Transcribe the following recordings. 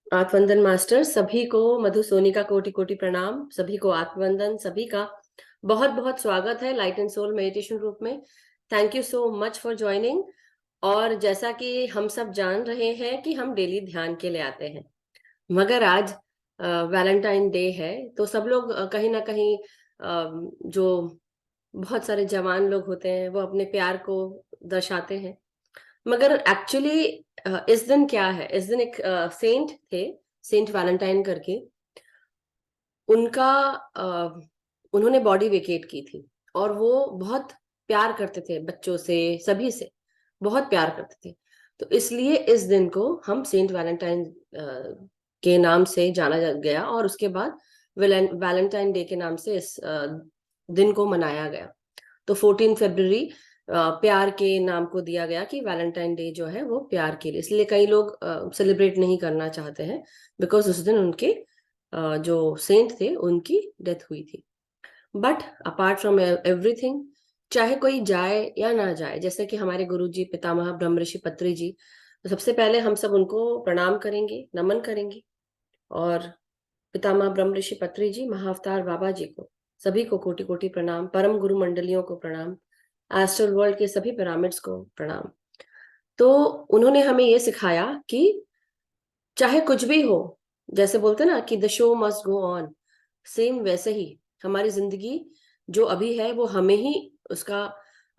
आत्मवंदन master सभी को, मधु सोनी का कोटि कोटि प्रणाम। सभी को आत्मवंदन, सभी का बहुत बहुत स्वागत है light and soul meditation group में। Thank you so much for joining. और जैसा कि हम सब जान रहे हैं कि हम डेली ध्यान के लिए आते हैं, मगर आज वैलेंटाइन डे है, तो सब लोग कहीं ना कहीं जो बहुत सारे जवान लोग होते हैं वो अपने प्यार को दर्शाते हैं। मगर एक्चुअली इस दिन क्या है, इस दिन एक सेंट थे, सेंट वैलेंटाइन करके। उनका उन्होंने बॉडी वेकेट की थी, और वो बहुत प्यार करते थे बच्चों से, सभी से बहुत प्यार करते थे। तो इसलिए इस दिन को हम सेंट वैलेंटाइन के नाम से जाना गया, और उसके बाद वैलेंटाइन डे के नाम से इस दिन को मनाया गया। तो 14 फरवरी प्यार के नाम को दिया गया कि वैलेंटाइन डे जो है वो प्यार के लिए। इसलिए कई लोग सेलिब्रेट नहीं करना चाहते हैं, बिकॉज उस दिन उनके जो सेंट थे उनकी डेथ हुई थी। बट अपार्ट फ्रॉम एवरीथिंग, चाहे कोई जाए या ना जाए, जैसे कि हमारे गुरु जी पितामह ब्रह्म ऋषि पत्री जी, तो सबसे पहले हम सब उनको प्रणाम करेंगे, नमन करेंगे। और पितामह ब्रह्म ऋषि पत्री जी, महाअवतार बाबा जी को, सभी को कोटि कोटि प्रणाम। परम गुरु मंडलियों को प्रणाम। एस्ट्रल वर्ल्ड के सभी पिरामिड्स को प्रणाम। तो उन्होंने हमें ये सिखाया कि चाहे कुछ भी हो, जैसे बोलते ना कि the show must go on, same वैसे ही हमारी जिंदगी जो अभी है वो हमें ही उसका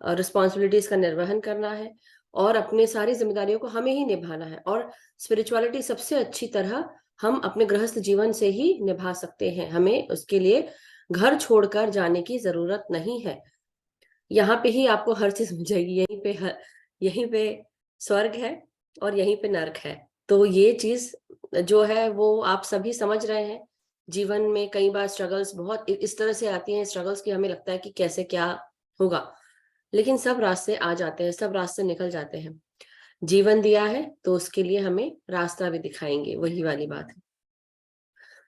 रिस्पॉन्सिबिलिटीज का निर्वहन करना है, और अपने सारी जिम्मेदारियों को हमें ही निभाना है। और स्पिरिचुअलिटी सबसे अच्छी तरह हम अपने गृहस्थ जीवन से ही निभा सकते हैं। हमें उसके लिए घर छोड़कर जाने की जरूरत नहीं है। यहाँ पे ही आपको हर चीज मिल जाएगी। यहीं पे स्वर्ग है और यहीं पे नर्क है। तो ये चीज जो है वो आप सभी समझ रहे हैं। जीवन में कई बार स्ट्रगल्स बहुत इस तरह से आती हैं, स्ट्रगल्स की हमें लगता है कि कैसे क्या होगा, लेकिन सब रास्ते आ जाते हैं, सब रास्ते निकल जाते हैं। जीवन दिया है तो उसके लिए हमें रास्ता भी दिखाएंगे, वही वाली बात है।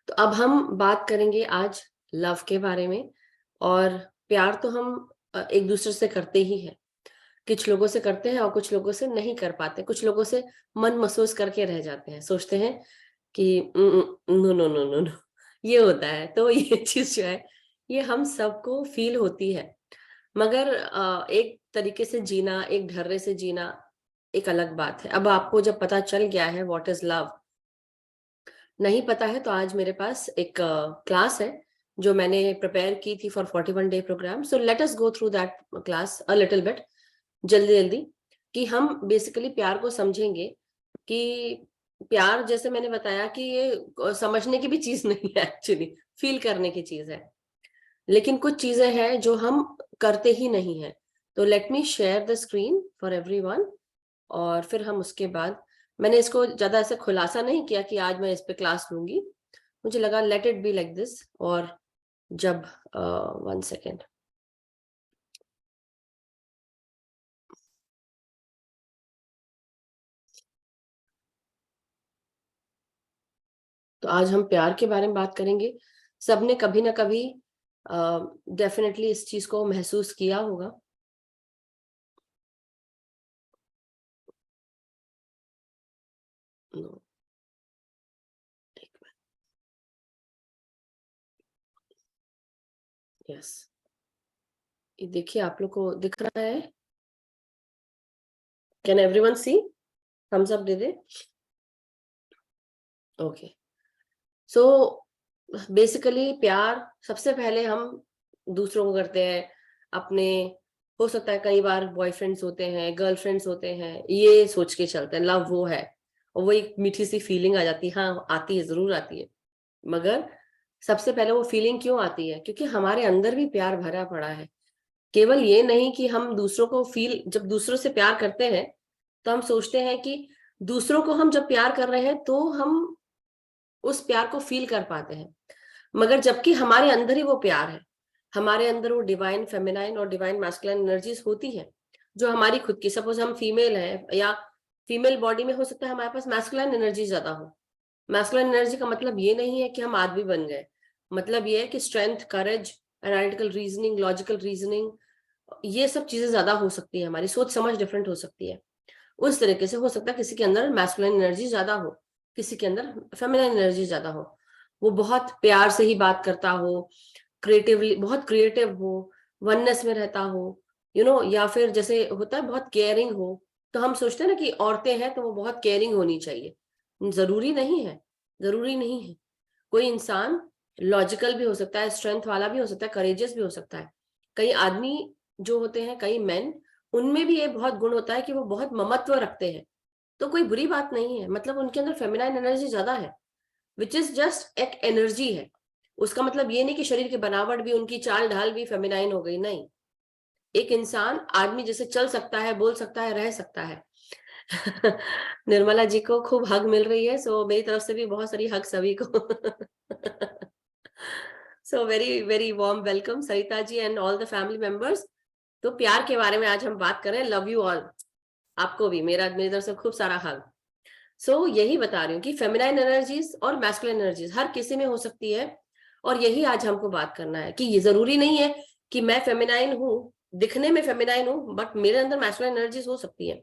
तो अब हम बात करेंगे आज लव के बारे में। और प्यार तो हम एक दूसरे से करते ही हैं। कुछ लोगों से करते हैं और कुछ लोगों से नहीं कर पाते। कुछ लोगों से मन महसूस करके रह जाते हैं, सोचते हैं कि no no no no no, ये होता है। तो ये चीज जो है ये हम सबको फील होती है। मगर एक तरीके से जीना, एक ढर्रे से जीना एक अलग बात है। अब आपको जब पता चल गया है व्हाट इज लव, नहीं पता है तो आज मेरे पास एक क्लास है जो मैंने प्रिपेयर की थी for 41 day program. So let us go through that class a little bit, जल्दी जल्दी, कि हम बेसिकली प्यार को समझेंगे। कि प्यार, जैसे मैंने बताया, कि ये समझने की भी चीज नहीं है, एक्चुअली फील करने की चीज है। लेकिन कुछ चीजें हैं जो हम करते ही नहीं है। तो let me share the screen for everyone, और फिर हम उसके बाद, मैंने इसको ज्यादा ऐसे खुलासा नहीं किया कि आज मैं इस पे क्लास लूंगी। मुझे लगा let it be like this. और जब 1 सेकेंड, तो आज हम प्यार के बारे में बात करेंगे। सबने कभी ना कभी डेफिनेटली इस चीज को महसूस किया होगा। यस, ये देखिए, आप लोग को दिख रहा है? Can everyone see? Thumbs up दे दे। ओके। सो बेसिकली प्यार सबसे पहले हम दूसरों को करते हैं अपने। हो सकता है कई बार बॉयफ्रेंड्स होते हैं, गर्लफ्रेंड्स होते हैं, ये सोच के चलते हैं लव वो है, और वो एक मीठी सी फीलिंग आ जाती है। हाँ, आती है, जरूर आती है। मगर सबसे पहले वो फीलिंग क्यों आती है? क्योंकि हमारे अंदर भी प्यार भरा पड़ा है। केवल ये नहीं कि हम दूसरों को फील, जब दूसरों से प्यार करते हैं तो हम सोचते हैं कि दूसरों को हम जब प्यार कर रहे हैं तो हम उस प्यार को फील कर पाते हैं। मगर जबकि हमारे अंदर ही वो प्यार है, हमारे अंदर वो डिवाइन फेमिनाइन और डिवाइन मैस्कुलिन एनर्जीज होती है जो हमारी खुद की। सपोज हम फीमेल हैं, या फीमेल बॉडी में हो सकता है हमारे पास मैस्कुलिन एनर्जी ज्यादा हो। मैस्कुलिन एनर्जी का मतलब ये नहीं है कि हम आदमी बन गए। मतलब ये है कि स्ट्रेंथ, करेज, एनालिटिकल रीजनिंग, लॉजिकल रीजनिंग, ये सब चीजें ज्यादा हो सकती है। हमारी सोच समझ डिफरेंट हो सकती है। उस तरीके से हो सकता है किसी के अंदर मैस्कुलिन एनर्जी ज्यादा हो, किसी के अंदर फेमिनाइन एनर्जी ज्यादा हो, वो बहुत प्यार से ही बात करता हो, क्रिएटिवली बहुत क्रिएटिव हो, वननेस में रहता हो, या फिर जैसे होता है बहुत केयरिंग हो। तो हम सोचते हैं ना कि औरतें हैं तो वो बहुत केयरिंग होनी चाहिए। जरूरी नहीं है, जरूरी नहीं है। कोई इंसान लॉजिकल भी हो सकता है, स्ट्रेंथ वाला भी हो सकता है, करेजियस भी हो सकता है। कई आदमी जो होते हैं, कई मेन, उनमें भी ये बहुत गुण होता है कि वो बहुत ममत्व रखते हैं। तो कोई बुरी बात नहीं है, मतलब उनके अंदर फेमिनाइन एनर्जी ज्यादा है, विच इज जस्ट एक एनर्जी है। उसका मतलब ये नहीं कि शरीर की बनावट भी, उनकी चाल ढाल भी फेमिनाइन हो गई, नहीं। एक इंसान आदमी जैसे चल सकता है, बोल सकता है, रह सकता है। निर्मला जी को खूब हग मिल रही है, सो मेरी तरफ से भी बहुत सारी हग सभी को। So very very warm welcome Sarita ji and all the family members. तो प्यार के बारे में आज हम बात करें। लव यू ऑल, आपको भी मेरी तरफ से खूब सारा हग। यही बता रही हूँ कि फेमिनाइन एनर्जीज और मैस्कुलिन एनर्जीज हर किसी में हो सकती है। और यही आज हमको बात करना है कि ये जरूरी नहीं है कि मैं फेमिनाइन हूँ, दिखने में फेमिनाइन हूँ, बट मेरे अंदर मैस्कुलिन एनर्जीज हो सकती है।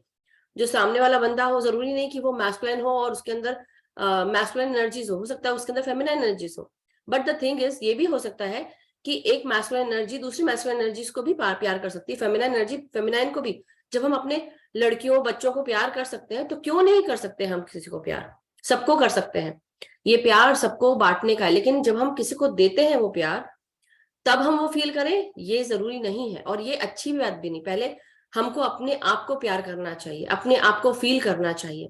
जो सामने वाला बंदा हो, जरूरी नहीं कि वो मैस्कुलिन हो और उसके अंदर मैस्कुलिन एनर्जीज हो सकता है उसके अंदर फेमिनाइन एनर्जीज हो। बट द थिंग इज, ये भी हो सकता है कि एक मैस्कुलिन एनर्जी दूसरी मैस्कुलिन एनर्जीज को भी प्यार कर सकती है, फेमिनाइन एनर्जी फेमिनाइन को भी। जब हम अपने लड़कियों बच्चों को प्यार कर सकते हैं, तो क्यों नहीं कर सकते हम किसी को प्यार? सबको कर सकते हैं, ये प्यार सबको बांटने का है। लेकिन जब हम किसी को देते हैं वो प्यार, तब हम वो फील करें, ये जरूरी नहीं है। और ये अच्छी बात भी नहीं। पहले हमको अपने आप को प्यार करना चाहिए, अपने आप को फील करना चाहिए।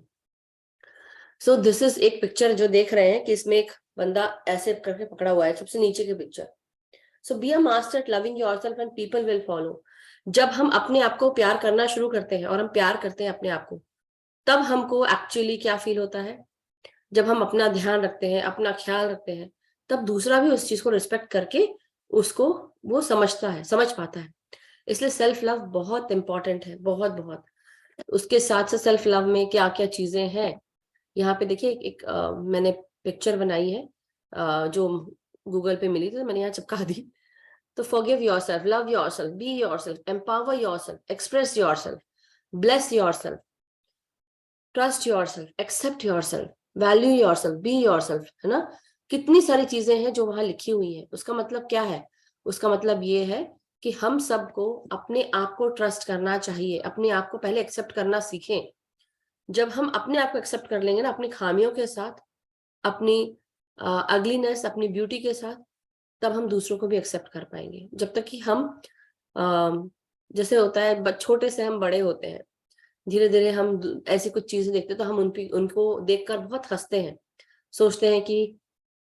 दिस इज एक पिक्चर जो देख रहे हैं कि इसमें एक बंदा ऐसे करके पकड़ा हुआ है, सबसे नीचे की picture. Be a master at loving yourself and people will follow. जब हम अपने आप को प्यार करना शुरू करते हैं और हम प्यार करते हैं अपने आप को, तब हमको एक्चुअली क्या फील होता है? जब हम अपना ध्यान रखते हैं, अपना ख्याल रखते हैं, तब दूसरा भी उस चीज को रिस्पेक्ट करके उसको वो समझता है, समझ पाता है। इसलिए सेल्फ लव बहुत इंपॉर्टेंट है, बहुत बहुत। उसके साथ साथ सेल्फ लव में क्या क्या चीजें हैं, यहाँ पे देखिए मैंने पिक्चर बनाई है, जो गूगल पे मिली थी, तो मैंने यहाँ चिपका दी। तो forgive yourself, love yourself, be yourself, empower yourself, express yourself, bless yourself, trust yourself, accept yourself, value yourself, be yourself, है ना? कितनी सारी चीजें हैं जो वहां लिखी हुई हैं। उसका मतलब क्या है? उसका मतलब ये है कि हम सबको अपने आप को ट्रस्ट करना चाहिए, अपने आप को पहले एक्सेप्ट करना सीखें। जब हम अपने आप को एक्सेप्ट कर लेंगे ना, अपनी खामियों के साथ, अपनी अगलीनेस, अपनी ब्यूटी के साथ, तब हम दूसरों को भी एक्सेप्ट कर पाएंगे। जब तक कि हम जैसे होता है, छोटे से हम बड़े होते हैं, धीरे धीरे हम ऐसी कुछ चीजें देखते हैं तो हम उनको देखकर बहुत हंसते हैं, सोचते हैं कि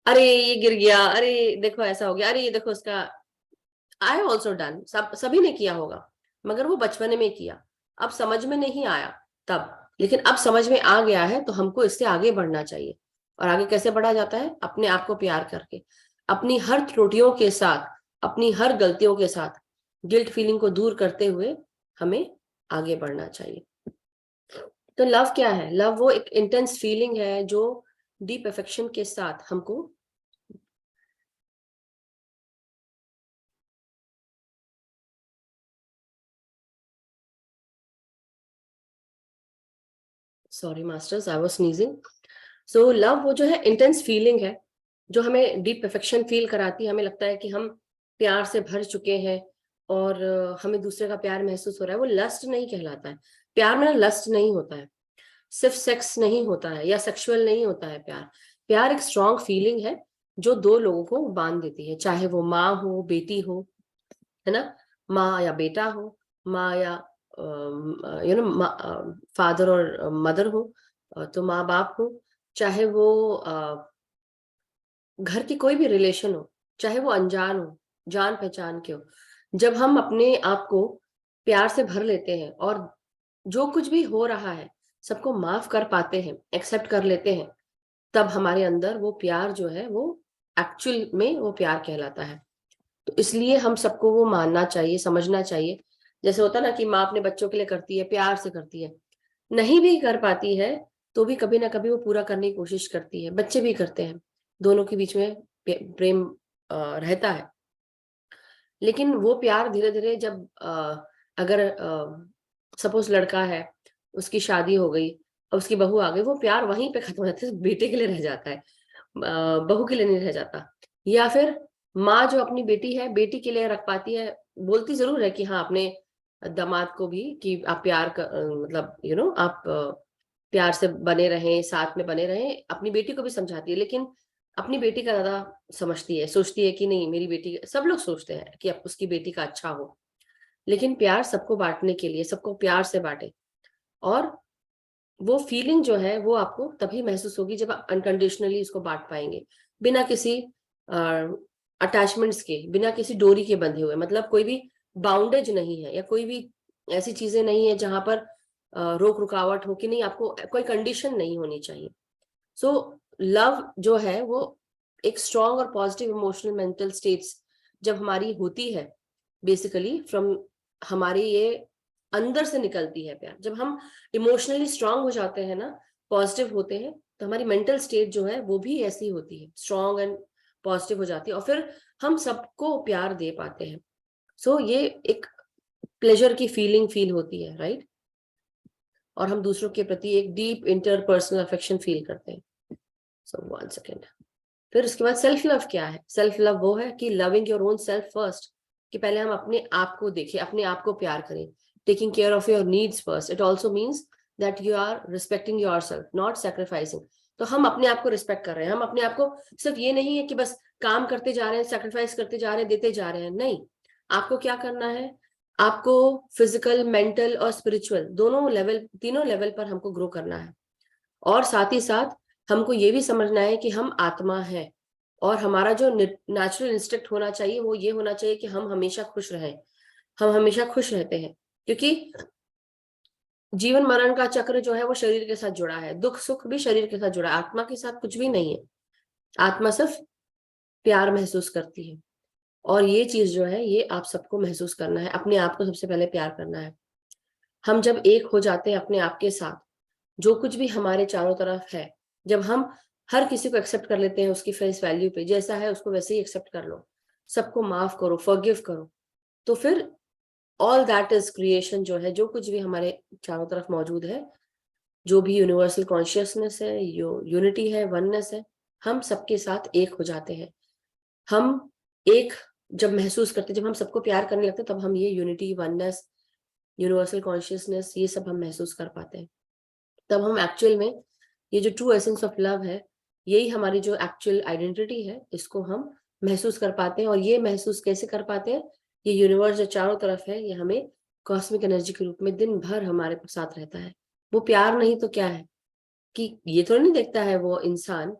अरे ये गिर गया, अरे देखो ऐसा हो गया, अरे ये देखो उसका। आई ऑल्सो डन, सभी ने किया होगा, मगर वो बचपन में किया, अब समझ में नहीं आया तब। लेकिन अब समझ में आ गया है, तो हमको इससे आगे बढ़ना चाहिए। और आगे कैसे बढ़ा जाता है? अपने आप को प्यार करके, अपनी हर त्रुटियों के साथ, अपनी हर गलतियों के साथ, गिल्ट फीलिंग को दूर करते हुए हमें आगे बढ़ना चाहिए। तो लव क्या है? लव वो एक इंटेंस फीलिंग है जो डीप अफेक्शन के साथ हमको sorry masters, I was sneezing. Love वो जो है इंटेंस फीलिंग है जो हमें डीप अफेक्शन फील कराती है। हमें लगता है कि हम प्यार से भर चुके हैं और हमें दूसरे का प्यार महसूस हो रहा है। वो लस्ट नहीं कहलाता है। प्यार में लस्ट नहीं होता है, सिर्फ सेक्स नहीं होता है या सेक्सुअल नहीं होता है। प्यार प्यार एक स्ट्रॉन्ग फीलिंग है जो दो लोगों को बांध देती है, चाहे वो माँ हो, बेटी हो, है ना, माँ या बेटा हो, माँ या फादर और मदर हो, तो माँ बाप हो, चाहे वो घर की कोई भी रिलेशन हो, चाहे वो अनजान हो, जान पहचान के हो। जब हम अपने आप को प्यार से भर लेते हैं और जो कुछ भी हो रहा है सबको माफ कर पाते हैं, एक्सेप्ट कर लेते हैं, तब हमारे अंदर वो प्यार जो है वो एक्चुअल में वो प्यार कहलाता है। तो इसलिए हम सबको वो मानना चाहिए, समझना चाहिए। जैसे होता है ना कि माँ अपने बच्चों के लिए करती है, प्यार से करती है, नहीं भी कर पाती है तो भी कभी ना कभी वो पूरा करने की कोशिश करती है। बच्चे भी करते हैं, दोनों के बीच में प्रेम रहता है। लेकिन वो प्यार धीरे धीरे जब अगर सपोज लड़का है, उसकी शादी हो गई, और उसकी बहू आ गई, वो प्यार वहीं पे खत्म हो जाता है, बेटे के लिए रह जाता है, बहू के लिए नहीं रह जाता। या फिर माँ जो अपनी बेटी है, बेटी के लिए रख पाती है, बोलती जरूर है कि हाँ अपने दामाद को भी कि आप प्यार का मतलब आप प्यार से बने रहें, साथ में बने रहें, अपनी बेटी को भी समझाती है, लेकिन अपनी बेटी का ज्यादा समझती है, सोचती है कि नहीं मेरी बेटी, सब लोग सोचते हैं कि अब उसकी बेटी का अच्छा हो, लेकिन प्यार सबको बांटने के लिए, सबको प्यार से बांटे। और वो फीलिंग जो है वो आपको तभी महसूस होगी जब आप अनकंडीशनली उसको बांट पाएंगे, बिना किसी अटैचमेंट्स के, बिना किसी डोरी के बंधे हुए, मतलब कोई भी बाउंडेज नहीं है या कोई भी ऐसी चीजें नहीं है जहां पर रोक रुकावट हो कि नहीं, आपको कोई कंडीशन नहीं होनी चाहिए। सो लव जो है वो एक स्ट्रॉन्ग और पॉजिटिव इमोशनल मेंटल स्टेट्स जब हमारी होती है, बेसिकली फ्रॉम हमारे ये अंदर से निकलती है प्यार। जब हम इमोशनली स्ट्रांग हो जाते हैं ना, पॉजिटिव होते हैं, तो हमारी मेंटल स्टेट जो है वो भी ऐसी होती है, स्ट्रांग एंड पॉजिटिव हो जाती है, और फिर हम सबको प्यार दे पाते हैं। सो ये एक प्लेजर की फीलिंग फील होती है, राइट? और हम दूसरों के प्रति एक डीप इंटरपर्सनल अफेक्शन फील करते हैं। So one second. फिर उसके बाद सेल्फ लव क्या है? सेल्फ लव वो है कि loving your own self first, कि पहले हम अपने आप को देखें, अपने आप को प्यार करें, taking care of your needs first. It also means that you are respecting yourself, not sacrificing. तो हम अपने आप को रिस्पेक्ट कर रहे हैं, हम अपने आप को, सिर्फ ये नहीं है कि बस काम करते जा रहे हैं, सेक्रीफाइस करते जा रहे हैं, देते जा रहे हैं, नहीं। आपको क्या करना है? आपको फिजिकल, मेंटल और स्पिरिचुअल दोनों लेवल, तीनों लेवल पर हमको ग्रो करना है। और साथ ही साथ हमको ये भी समझना है कि हम आत्मा है, और हमारा जो नेचुरल इंस्टिंक्ट होना चाहिए वो ये होना चाहिए कि हम हमेशा खुश रहें। हम हमेशा खुश रहते हैं, क्योंकि जीवन मरण का चक्र जो है वो शरीर के साथ जुड़ा है, दुख सुख भी शरीर के साथ जुड़ा है, आत्मा के साथ कुछ भी नहीं है। आत्मा सिर्फ प्यार महसूस करती है, और ये चीज जो है ये आप सबको महसूस करना है, अपने आप को सबसे पहले प्यार करना है। हम जब एक हो जाते हैं अपने आप के साथ, जो कुछ भी हमारे चारों तरफ है, जब हम हर किसी को एक्सेप्ट कर लेते हैं उसकी फेस वैल्यू पे, जैसा है उसको वैसे ही एक्सेप्ट कर लो, सबको माफ करो, फॉरगिव करो, तो फिर ऑल दैट इज क्रिएशन जो है, जो कुछ भी हमारे चारों तरफ मौजूद है, जो भी यूनिवर्सल कॉन्शियसनेस है, यूनिटी है, वननेस है, हम सबके साथ एक हो जाते हैं। हम एक जब महसूस करते, जब हम सबको प्यार करने लगते, तब हम ये यूनिटी, वननेस, यूनिवर्सल कॉन्शियसनेस, ये सब हम महसूस कर पाते हैं। तब हम एक्चुअल में ये जो ट्रू एसेंस ऑफ लव है, यही हमारी जो एक्चुअल आइडेंटिटी है, इसको हम महसूस कर पाते हैं। और ये महसूस कैसे कर पाते हैं? ये यूनिवर्स जो चारों तरफ है, ये हमें कॉस्मिक एनर्जी के रूप में दिन भर हमारे साथ रहता है। वो प्यार नहीं तो क्या है? कि ये तो नहीं देखता है वो इंसान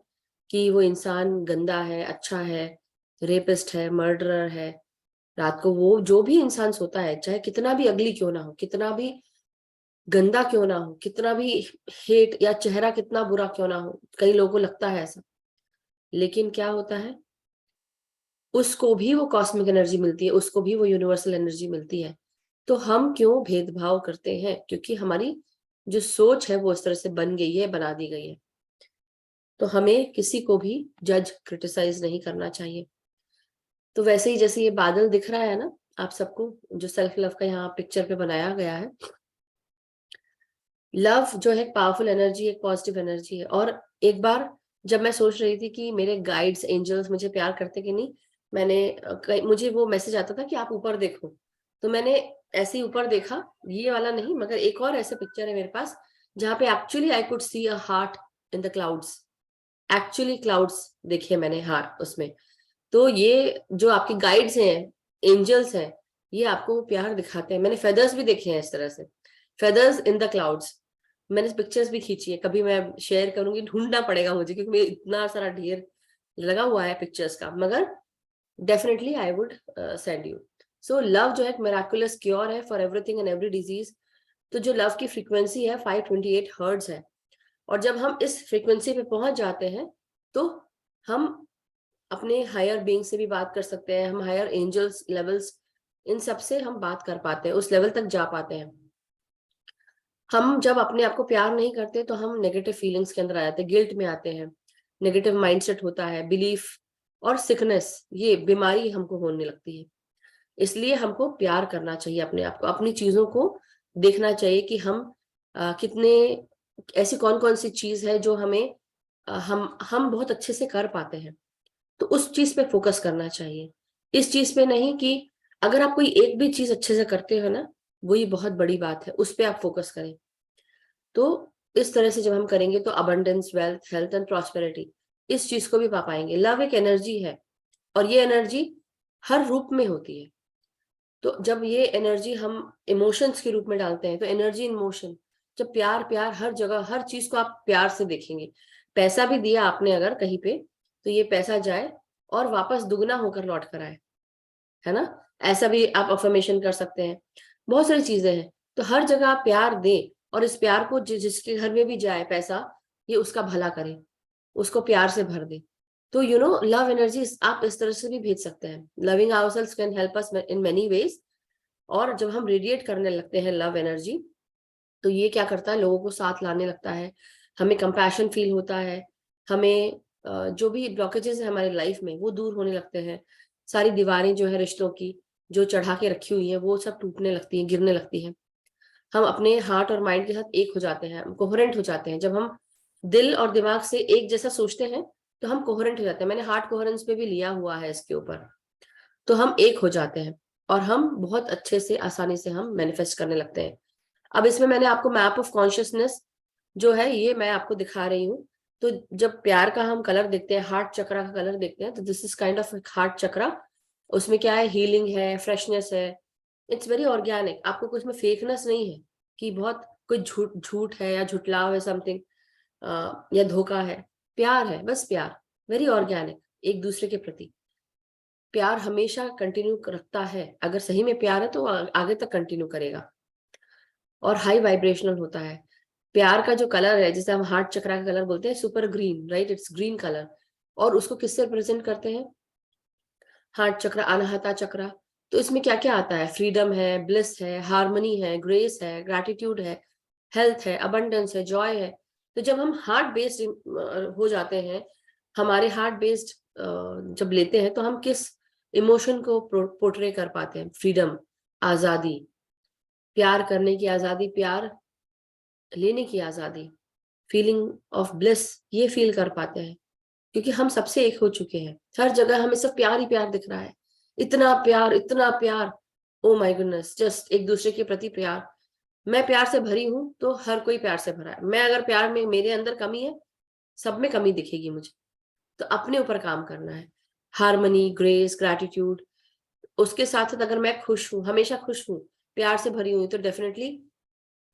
कि वो इंसान गंदा है, अच्छा है, रेपिस्ट है, मर्डरर है। रात को वो जो भी इंसान सोता है, चाहे कितना भी अगली क्यों ना हो, कितना भी गंदा क्यों ना हो, कितना भी हेट या चेहरा कितना बुरा क्यों ना हो, कई लोगों को लगता है ऐसा, लेकिन क्या होता है, उसको भी वो कॉस्मिक एनर्जी मिलती है, उसको भी वो यूनिवर्सल एनर्जी मिलती है। तो हम क्यों भेदभाव करते हैं? क्योंकि हमारी जो सोच है वो इस तरह से बन गई है, बना दी गई है। तो हमें किसी को भी जज, क्रिटिसाइज नहीं करना चाहिए। तो वैसे ही जैसे ये बादल दिख रहा है ना आप सबको, जो सेल्फ लव का यहाँ पिक्चर पे बनाया गया है, लव जो है पावरफुल एनर्जी, एक पॉजिटिव एनर्जी है। और एक बार जब मैं सोच रही थी कि मेरे गाइड्स, एंजल्स मुझे प्यार करते कि नहीं, मुझे वो मैसेज आता था कि आप ऊपर देखो, तो मैंने ऐसे ही ऊपर देखा, ये वाला नहीं मगर एक और ऐसे पिक्चर है मेरे पास, जहाँ पे actually I could see a heart in the clouds. Actually clouds देखे मैंने हार्ट उसमें। तो ये जो आपके गाइड्स हैं, एंजल्स हैं, ये आपको प्यार दिखाते हैं। मैंने फेदर्स भी देखे हैं इस तरह से, फेदर्स इन द क्लाउड्स। मैंने पिक्चर्स भी खींची है, कभी मैं शेयर करूंगी, ढूंढना पड़ेगा मुझे क्योंकि मेरे इतना सारा ढेर लगा हुआ है पिक्चर्स का, मगर definitely I would send you. So love जो है एक मिराकुलस क्योर है for everything and every disease. तो जो लव की फ्रीक्वेंसी है 528 हर्ट्ज है, और जब हम इस फ्रीक्वेंसी पे पहुंच जाते हैं तो हम अपने हायर बीइंग से भी बात कर सकते हैं, हम हायर एंजल्स लेवल्स, इन सब से हम बात कर पाते हैं, उस लेवल तक जा पाते हैं। हम जब अपने आप को प्यार नहीं करते तो हम नेगेटिव फीलिंग्स के अंदर आ जाते हैं, गिल्ट में आते हैं, नेगेटिव माइंडसेट होता है, बिलीफ और सिकनेस, ये बीमारी हमको होने लगती है। इसलिए हमको प्यार करना चाहिए अपने आप को, अपनी चीजों को देखना चाहिए कि हम कितने ऐसी कौन कौन सी चीज है जो हमें हम बहुत अच्छे से कर पाते हैं, तो उस चीज पे फोकस करना चाहिए। इस चीज पे नहीं कि अगर आप कोई एक भी चीज अच्छे से करते हो ना, वही बहुत बड़ी बात है, उस पे आप फोकस करें। तो इस तरह से जब हम करेंगे तो abundance, wealth, health and prosperity, इस चीज को भी पा पाएंगे। लव एक एनर्जी है, और ये एनर्जी हर रूप में होती है। तो जब ये एनर्जी हम इमोशंस के रूप में डालते हैं, तो एनर्जी इन मोशन, जब प्यार प्यार हर जगह, हर चीज को आप प्यार से देखेंगे। पैसा भी दिया आपने अगर कहीं पे, तो ये पैसा जाए और वापस दुगना होकर लौट कर आए, है ना। ऐसा भी आप अफर्मेशन कर सकते हैं। बहुत सारी चीजें हैं, तो हर जगह आप प्यार दें, और इस प्यार को जिसके घर में भी जाए पैसा, ये उसका भला करे, उसको प्यार से भर दे। तो लव एनर्जी आप इस तरह से भी भेज सकते हैं। Loving ourselves can help us in many ways. और जब हम रेडिएट करने लगते हैं लव एनर्जी, तो ये क्या करता है, लोगों को साथ लाने लगता है, हमें कंपैशन फील होता है, हमें जो भी ब्लॉकेजेस है हमारी लाइफ में वो दूर होने लगते हैं। सारी दीवारें जो है रिश्तों की, जो चढ़ा के रखी हुई है, वो सब टूटने लगती हैं, गिरने लगती हैं। हम अपने हार्ट और माइंड के साथ एक हो जाते हैं, कोहेरेंट हो जाते हैं। जब हम दिल और दिमाग से एक जैसा सोचते हैं, तो हम कोहेरेंट हो जाते हैं। मैंने हार्ट कोहेरेंस पे भी लिया हुआ है इसके ऊपर। तो हम एक हो जाते हैं, और हम बहुत अच्छे से, आसानी से हम मैनिफेस्ट करने लगते हैं। अब इसमें मैंने आपको मैप ऑफ कॉन्शियसनेस जो है ये मैं आपको दिखा रही हूँ। तो जब प्यार का हम कलर देखते हैं, हार्ट चक्रा का कलर देखते हैं, तो this is kind of heart chakra. उसमें क्या है, हीलिंग है, फ्रेशनेस है, इट्स वेरी ऑर्गेनिक। आपको कुछ में फेकनेस नहीं है कि बहुत कोई झूठ झूठ है या झुटलाव है, समथिंग या धोखा है। प्यार है, बस प्यार, वेरी ऑर्गेनिक, एक दूसरे के प्रति। प्यार हमेशा कंटिन्यू रखता है, अगर सही में प्यार है तो आगे तक कंटिन्यू करेगा, और हाई वाइब्रेशनल होता है। प्यार का जो कलर है, जिसे हम हार्ट चक्रा का कलर बोलते हैं, super green, right, it's green colour. और उसको किससे रिप्रेजेंट करते हैं, हार्ट चक्र, अनाहता चक्र। तो इसमें क्या क्या आता है, फ्रीडम है, ब्लिस है, हार्मनी है, ग्रेस है, ग्रैटिट्यूड है, हेल्थ है, अबंडेंस है, जॉय है। तो जब हम हार्ट बेस्ड हो जाते हैं, हमारे हार्ट बेस्ड जब लेते हैं, तो हम किस इमोशन को पोर्ट्रे कर पाते हैं, फ्रीडम, आजादी, प्यार करने की आजादी, प्यार लेने की आजादी, फीलिंग ऑफ ब्लिस, ये फील कर पाते हैं। क्योंकि हम सबसे एक हो चुके हैं, हर जगह हमें सब प्यार ही प्यार दिख रहा है, इतना प्यार, इतना प्यार। ओ माय गुडनेस, जस्ट एक दूसरे के प्रति प्यार। मैं प्यार से भरी हूं, तो हर कोई प्यार से भरा है। मैं अगर प्यार में, मेरे अंदर कमी है, सब में कमी दिखेगी मुझे। तो अपने ऊपर काम करना है, हार्मनी, ग्रेस, ग्रैटिट्यूड। उसके साथ साथ अगर मैं खुश हूँ, हमेशा खुश हूँ, प्यार से भरी हुई, तो डेफिनेटली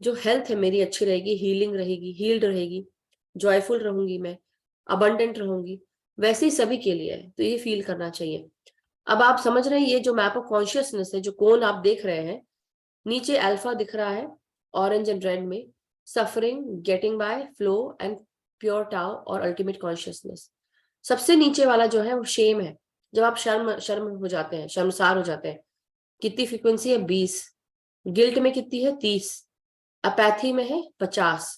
जो हेल्थ है मेरी अच्छी रहेगी, हीलिंग रहेगी, हील्ड रहेगी, जॉयफुल रहूंगी मैं, अबंडेंट रहूंगी। वैसे ही सभी के लिए है, तो ये फील करना चाहिए। अब आप समझ रहे हैं, ये जो मैप ऑफ कॉन्शियसनेस है, जो कोन आप देख रहे हैं, नीचे अल्फा दिख रहा है ऑरेंज एंड रेड में, suffering, getting by, flow and pure tau और अल्टीमेट कॉन्शियसनेस। सबसे नीचे वाला जो है वो शेम है। जब आप शर्म शर्म हो जाते हैं, शर्मसार हो जाते हैं, कितनी फ्रीक्वेंसी है, 20। गिल्ट में कितनी है, 30। अपैथी में है 50।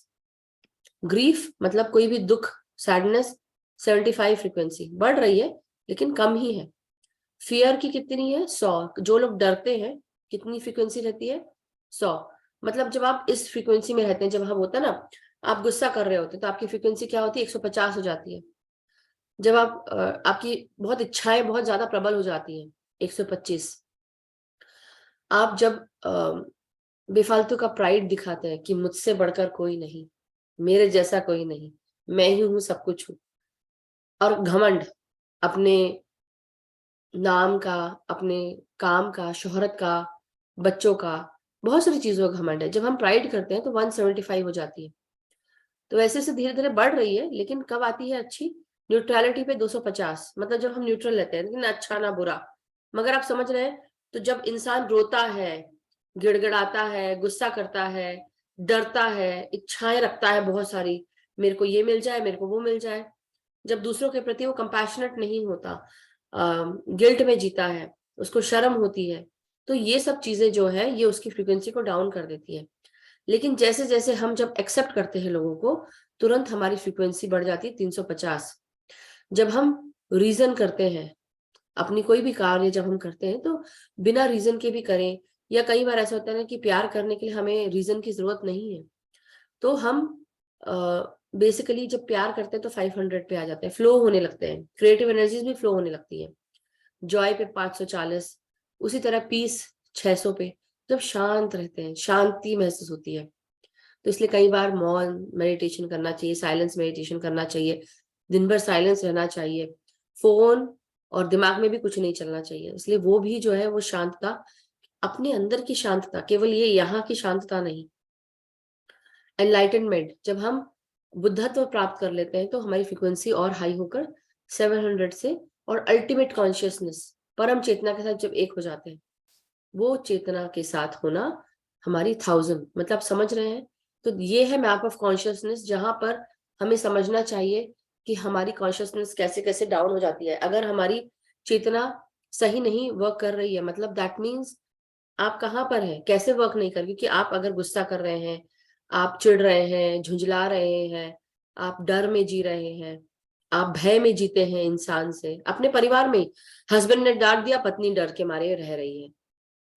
ग्रीफ मतलब कोई भी दुख, सैडनेस, 75 फ्रीक्वेंसी, बढ़ रही है लेकिन कम ही है। फियर की कितनी है, 100। जो लोग डरते हैं, कितनी फ्रीक्वेंसी रहती है, 100। मतलब जब आप इस फ्रीक्वेंसी में रहते हैं, जब हम होता है ना, आप गुस्सा कर रहे होते हैं, तो आपकी फ्रीक्वेंसी क्या होती है, 150 हो जाती है। जब आप आपकी बहुत इच्छाएं बहुत ज्यादा प्रबल हो जाती हैं, 125। आप जब बेफालतू का प्राइड दिखाते हैं कि मुझसे बढ़कर कोई नहीं, मेरे जैसा कोई नहीं, मैं ही हूं, सब कुछ हूं, और घमंड, अपने नाम का, अपने काम का, शोहरत का, बच्चों का, बहुत सारी चीजों का घमंड है। जब हम प्राइड करते हैं तो 175 हो जाती है। तो ऐसे से धीरे धीरे बढ़ रही है, लेकिन कब आती है अच्छी, न्यूट्रलिटी पे 250। मतलब जब हम न्यूट्रल रहते हैं, लेकिन ना अच्छा ना बुरा। मगर आप समझ रहे हैं, तो जब इंसान रोता है, गिड़गिड़ाता है, गुस्सा करता है, डरता है, इच्छाएं रखता है बहुत सारी, मेरे को ये मिल जाए, मेरे को वो मिल जाए, जब दूसरों के प्रति वो कंपैशनेट नहीं होता, गिल्ट में जीता है, उसको शर्म होती है, तो ये सब चीजें जो है ये उसकी फ्रीक्वेंसी को डाउन कर देती है। लेकिन जैसे जैसे हम जब एक्सेप्ट करते हैं लोगों को, तुरंत हमारी फ्रीक्वेंसी बढ़ जाती है 350। जब हम रीजन करते हैं, अपनी कोई भी कार्य जब हम करते हैं, तो बिना रीजन के भी करें, या कई बार ऐसा होता है ना कि प्यार करने के लिए हमें रीजन की जरूरत नहीं है, तो हम बेसिकली जब प्यार करते हैं तो 500 पे आ जाते हैं, फ्लो होने लगते हैं, क्रिएटिव एनर्जीज भी फ्लो होने लगती है। जॉय पे 540, उसी तरह पीस 600 पे। जब शांत रहते हैं, शांति महसूस होती है। तो इसलिए कई बार मौन मेडिटेशन करना चाहिए, साइलेंस मेडिटेशन करना चाहिए, दिन भर साइलेंस रहना चाहिए, फोन और दिमाग में भी कुछ नहीं चलना चाहिए। इसलिए वो भी जो है वो शांतता, अपने अंदर की शांतता, केवल ये यहाँ की शांतता नहीं। एनलाइटनमेंट, जब हम बुद्धत्व प्राप्त कर लेते हैं तो हमारी फ्रिक्वेंसी और हाई होकर 700 से, और अल्टीमेट कॉन्शियसनेस, परम चेतना के साथ जब एक हो जाते हैं, वो चेतना के साथ होना हमारी 1000, मतलब समझ रहे हैं। तो ये है मैप ऑफ कॉन्शियसनेस, जहां पर हमें समझना चाहिए कि हमारी कॉन्शियसनेस कैसे कैसे डाउन हो जाती है। अगर हमारी चेतना सही नहीं वर्क कर रही है, मतलब दैट मीन्स आप कहाँ पर हैं, कैसे वर्क नहीं कर, क्योंकि आप अगर गुस्सा कर रहे हैं, आप चिढ़ रहे हैं, झुंझला रहे हैं, आप डर में जी रहे हैं, आप भय में जीते हैं इंसान से, अपने परिवार में हस्बैंड ने डांट दिया, पत्नी डर के मारे रह रही है,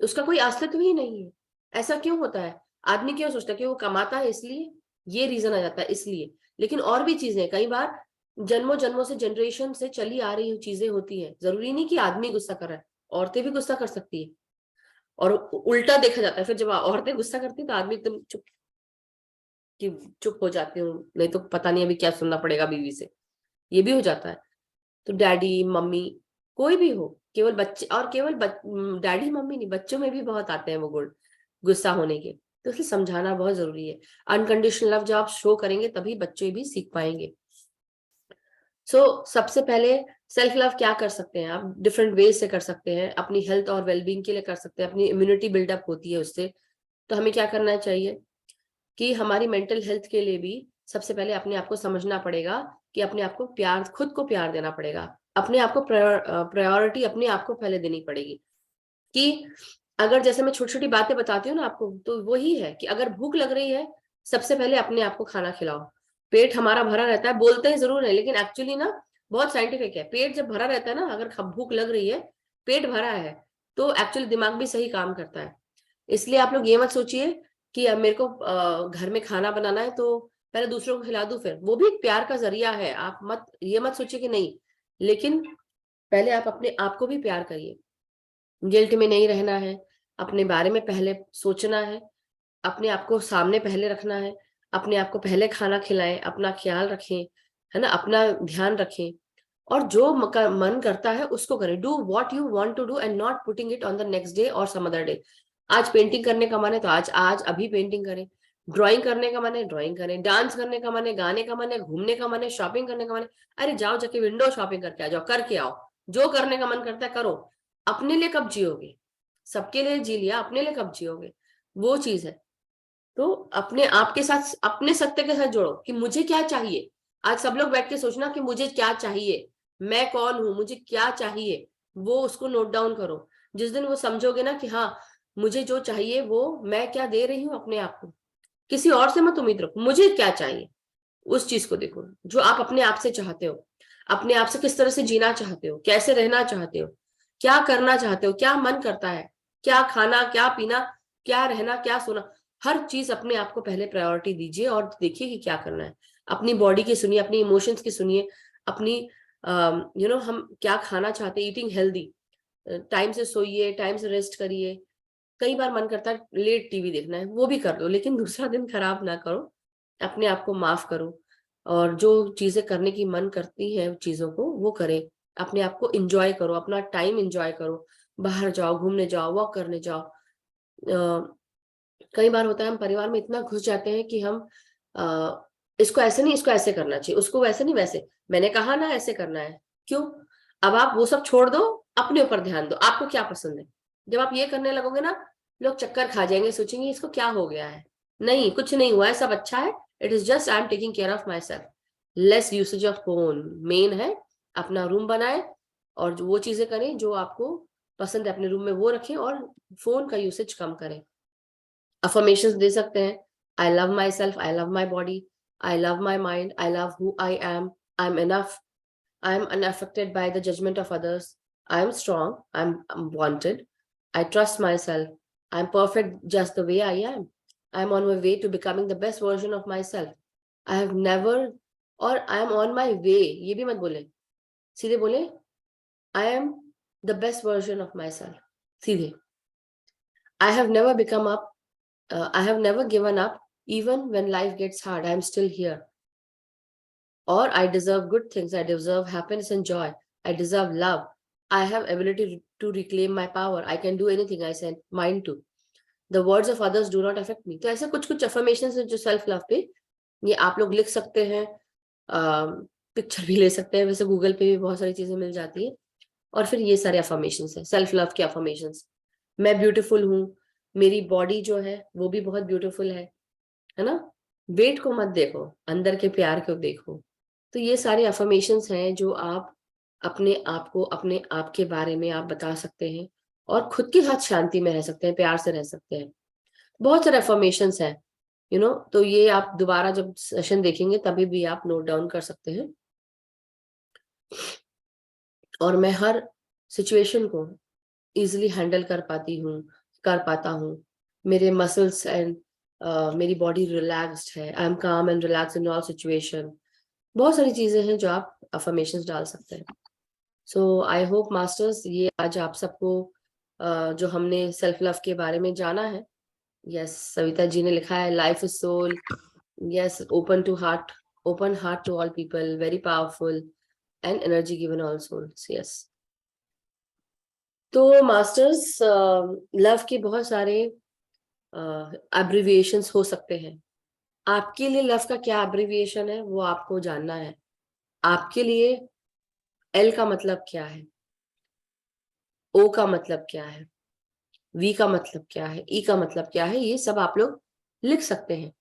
उसका कोई अस्तित्व ही नहीं है। ऐसा क्यों होता है? आदमी क्यों सोचता है कि वो कमाता है इसलिए, ये रीजन आ जाता है इसलिए। लेकिन और भी चीजें कई बार जन्मों जन्मों से, जनरेशन से चली आ रही चीजें होती है। जरूरी नहीं कि आदमी गुस्सा कर रहा है, औरतें भी गुस्सा कर सकती है। और उल्टा देखा जाता है, फिर जब औरतें गुस्सा करती है तो आदमी एकदम चुप, कि चुप हो जाते हूँ, नहीं तो पता नहीं अभी क्या सुनना पड़ेगा बीवी से, ये भी हो जाता है। तो डैडी मम्मी कोई भी हो, केवल बच्चे, और केवल डैडी मम्मी नहीं, बच्चों में भी बहुत आते हैं वो गुण गुस्सा होने के। तो इसलिए समझाना बहुत जरूरी है। अनकंडीशनल लव जब आप शो करेंगे तभी बच्चे भी सीख पाएंगे। सबसे पहले सेल्फ लव क्या कर सकते हैं आप? डिफरेंट वेज से कर सकते हैं, अपनी हेल्थ और वेलबींग के लिए कर सकते हैं, अपनी इम्यूनिटी बिल्डअप होती है उससे। तो हमें क्या करना चाहिए कि हमारी मेंटल हेल्थ के लिए भी सबसे पहले अपने आप को समझना पड़ेगा कि अपने आप को प्यार, खुद को प्यार देना पड़ेगा, अपने आप को प्रायोरिटी अपने आप को पहले देनी पड़ेगी। कि अगर जैसे मैं छोटी छोटी बातें बताती हूँ ना आपको, तो वही है कि अगर भूख लग रही है, सबसे पहले अपने आप को खाना खिलाओ। पेट हमारा भरा रहता है, बोलते हैं जरूर है, लेकिन एक्चुअली ना बहुत साइंटिफिक है। पेट जब भरा रहता है ना, अगर भूख लग रही है, पेट भरा है, तो एक्चुअली दिमाग भी सही काम करता है। इसलिए आप लोग ये मत सोचिए कि अब मेरे को घर में खाना बनाना है तो पहले दूसरों को खिला दूं, फिर वो भी एक प्यार का जरिया है। आप मत ये मत सोचिए कि नहीं, लेकिन पहले आप अपने आप को भी प्यार करिए। गिल्ट में नहीं रहना है, अपने बारे में पहले सोचना है, अपने आप को सामने पहले रखना है, अपने आप को पहले खाना खिलाएं, अपना ख्याल रखें, है ना, अपना ध्यान रखें, और जो मन करता है उसको करें। Do what you want to do and not putting it on the next day और सम अदर डे। आज पेंटिंग करने का मन है तो आज आज अभी पेंटिंग करें, ड्राइंग करने का मन है ड्राइंग करें, डांस करने का मन है, गाने का मन है, घूमने का मन है, शॉपिंग करने का मन है, अरे जाओ जाके विंडो शॉपिंग करके आ जाओ, करके आओ। जो करने का मन करता है करो। अपने लिए कब जियोगे? सबके लिए जी लिया, अपने लिए कब जियोगे? वो चीज है। तो अपने आप के साथ, अपने सत्य के साथ जोड़ो कि मुझे क्या चाहिए। आज सब लोग बैठ के सोचना कि मुझे क्या चाहिए, मैं कौन हूं, मुझे क्या चाहिए, वो उसको नोट डाउन करो। जिस दिन वो समझोगे ना कि हाँ मुझे जो चाहिए वो मैं क्या दे रही हूँ अपने आप को, किसी और से मत उम्मीद रखो, मुझे क्या चाहिए उस चीज को देखो जो आप अपने आप से चाहते हो। अपने आप से किस तरह से जीना चाहते हो, कैसे रहना चाहते हो, क्या करना चाहते हो, क्या मन करता है, क्या खाना, क्या पीना, क्या रहना, क्या सोना, हर चीज अपने आप को पहले प्रायोरिटी दीजिए और देखिए कि क्या करना है। अपनी बॉडी की सुनिए, अपनी इमोशंस की सुनिए, अपनी हम क्या खाना चाहते हैं, ईटिंग हेल्दी, टाइम से सोइए, टाइम से रेस्ट करिए। कई बार मन करता है लेट टीवी देखना है, वो भी कर लो, लेकिन दूसरा दिन खराब ना करो, अपने आप को माफ करो, और जो चीजें करने की मन करती है चीजों को वो करें। अपने आप को एंजॉय करो, अपना टाइम एंजॉय करो, बाहर जाओ, घूमने जाओ, वॉक करने जाओ। कई बार होता है हम परिवार में इतना घुस जाते हैं कि हम इसको ऐसे नहीं, इसको ऐसे करना चाहिए, उसको वैसे नहीं, वैसे मैंने कहा ना ऐसे करना है, क्यों? अब आप वो सब छोड़ दो, अपने ऊपर ध्यान दो, आपको क्या पसंद है। जब आप ये करने लगोगे ना, लोग चक्कर खा जाएंगे, सोचेंगे इसको क्या हो गया है। नहीं, कुछ नहीं हुआ है, सब अच्छा है। It is just I am taking care of my self. Less usage of phone main है। अपना रूम बनाए और वो चीजें करें जो आपको पसंद है, अपने रूम में वो रखें, और फोन का यूसेज कम करें। अफर्मेशंस दे सकते हैं, आई love my self, I love my body, I love my mind, I love who I am enough, I am unaffected by the judgment of others. I am strong. I'm wanted. I trust myself. I'm perfect just the way I am. I'm on my way to becoming the best version of myself. I have never, और I am on my वे, ये भी मत बोले, सीधे बोले I am the best version of myself, सीधे। I have never become up, I have never given up, even when life gets hard, I'm still here. Or I deserve good things. I deserve happiness and joy. I deserve love. I have ability to reclaim my power. I can do anything I set mind to. The words of others do not affect me. तो ऐसे कुछ कुछ affirmations हैं जो self love पे, ये आप लोग लिख सकते हैं, पिक्चर भी ले सकते हैं, वैसे गूगल पे भी बहुत सारी चीजें मिल जाती है। और फिर ये सारे अफर्मेशंस हैं, सेल्फ लव के अफर्मेशंस। मैं ब्यूटीफुल हूँ, मेरी बॉडी जो है वो भी बहुत ब्यूटीफुल है ना। वेट को मत देखो, अंदर के प्यार को देखो। तो ये सारे अफर्मेशंस हैं जो आप अपने आप को, अपने आप के बारे में आप बता सकते हैं, और खुद के साथ शांति में रह सकते हैं, प्यार से रह सकते हैं। बहुत सारे अफर्मेशंस हैं, तो ये आप दोबारा जब सेशन देखेंगे तभी भी आप नोट डाउन कर सकते हैं। और मैं हर सिचुएशन को इजिली हैंडल कर पाता हूँ। मेरे मसल्स एंड मेरी बॉडी रिलैक्स्ड है। आई एम काम and relax in all situation. बहुत सारी चीजें हैं जो आप अफर्मेशंस डाल सकते हैं। सो आई होप मास्टर्स, ये आज आप सबको जो हमने सेल्फ लव के बारे में जाना है। यस, सविता जी ने लिखा है life is soul, yes, open heart to all people, very powerful and energy given all souls, yes. तो मास्टर्स, लव के बहुत सारे एब्रिविएशंस हो सकते हैं। आपके लिए लव का क्या एब्रिविएशन है वो आपको जानना है। आपके लिए एल का मतलब क्या है, ओ का मतलब क्या है, वी का मतलब क्या है, ई का मतलब क्या है, ये सब आप लोग लिख सकते हैं।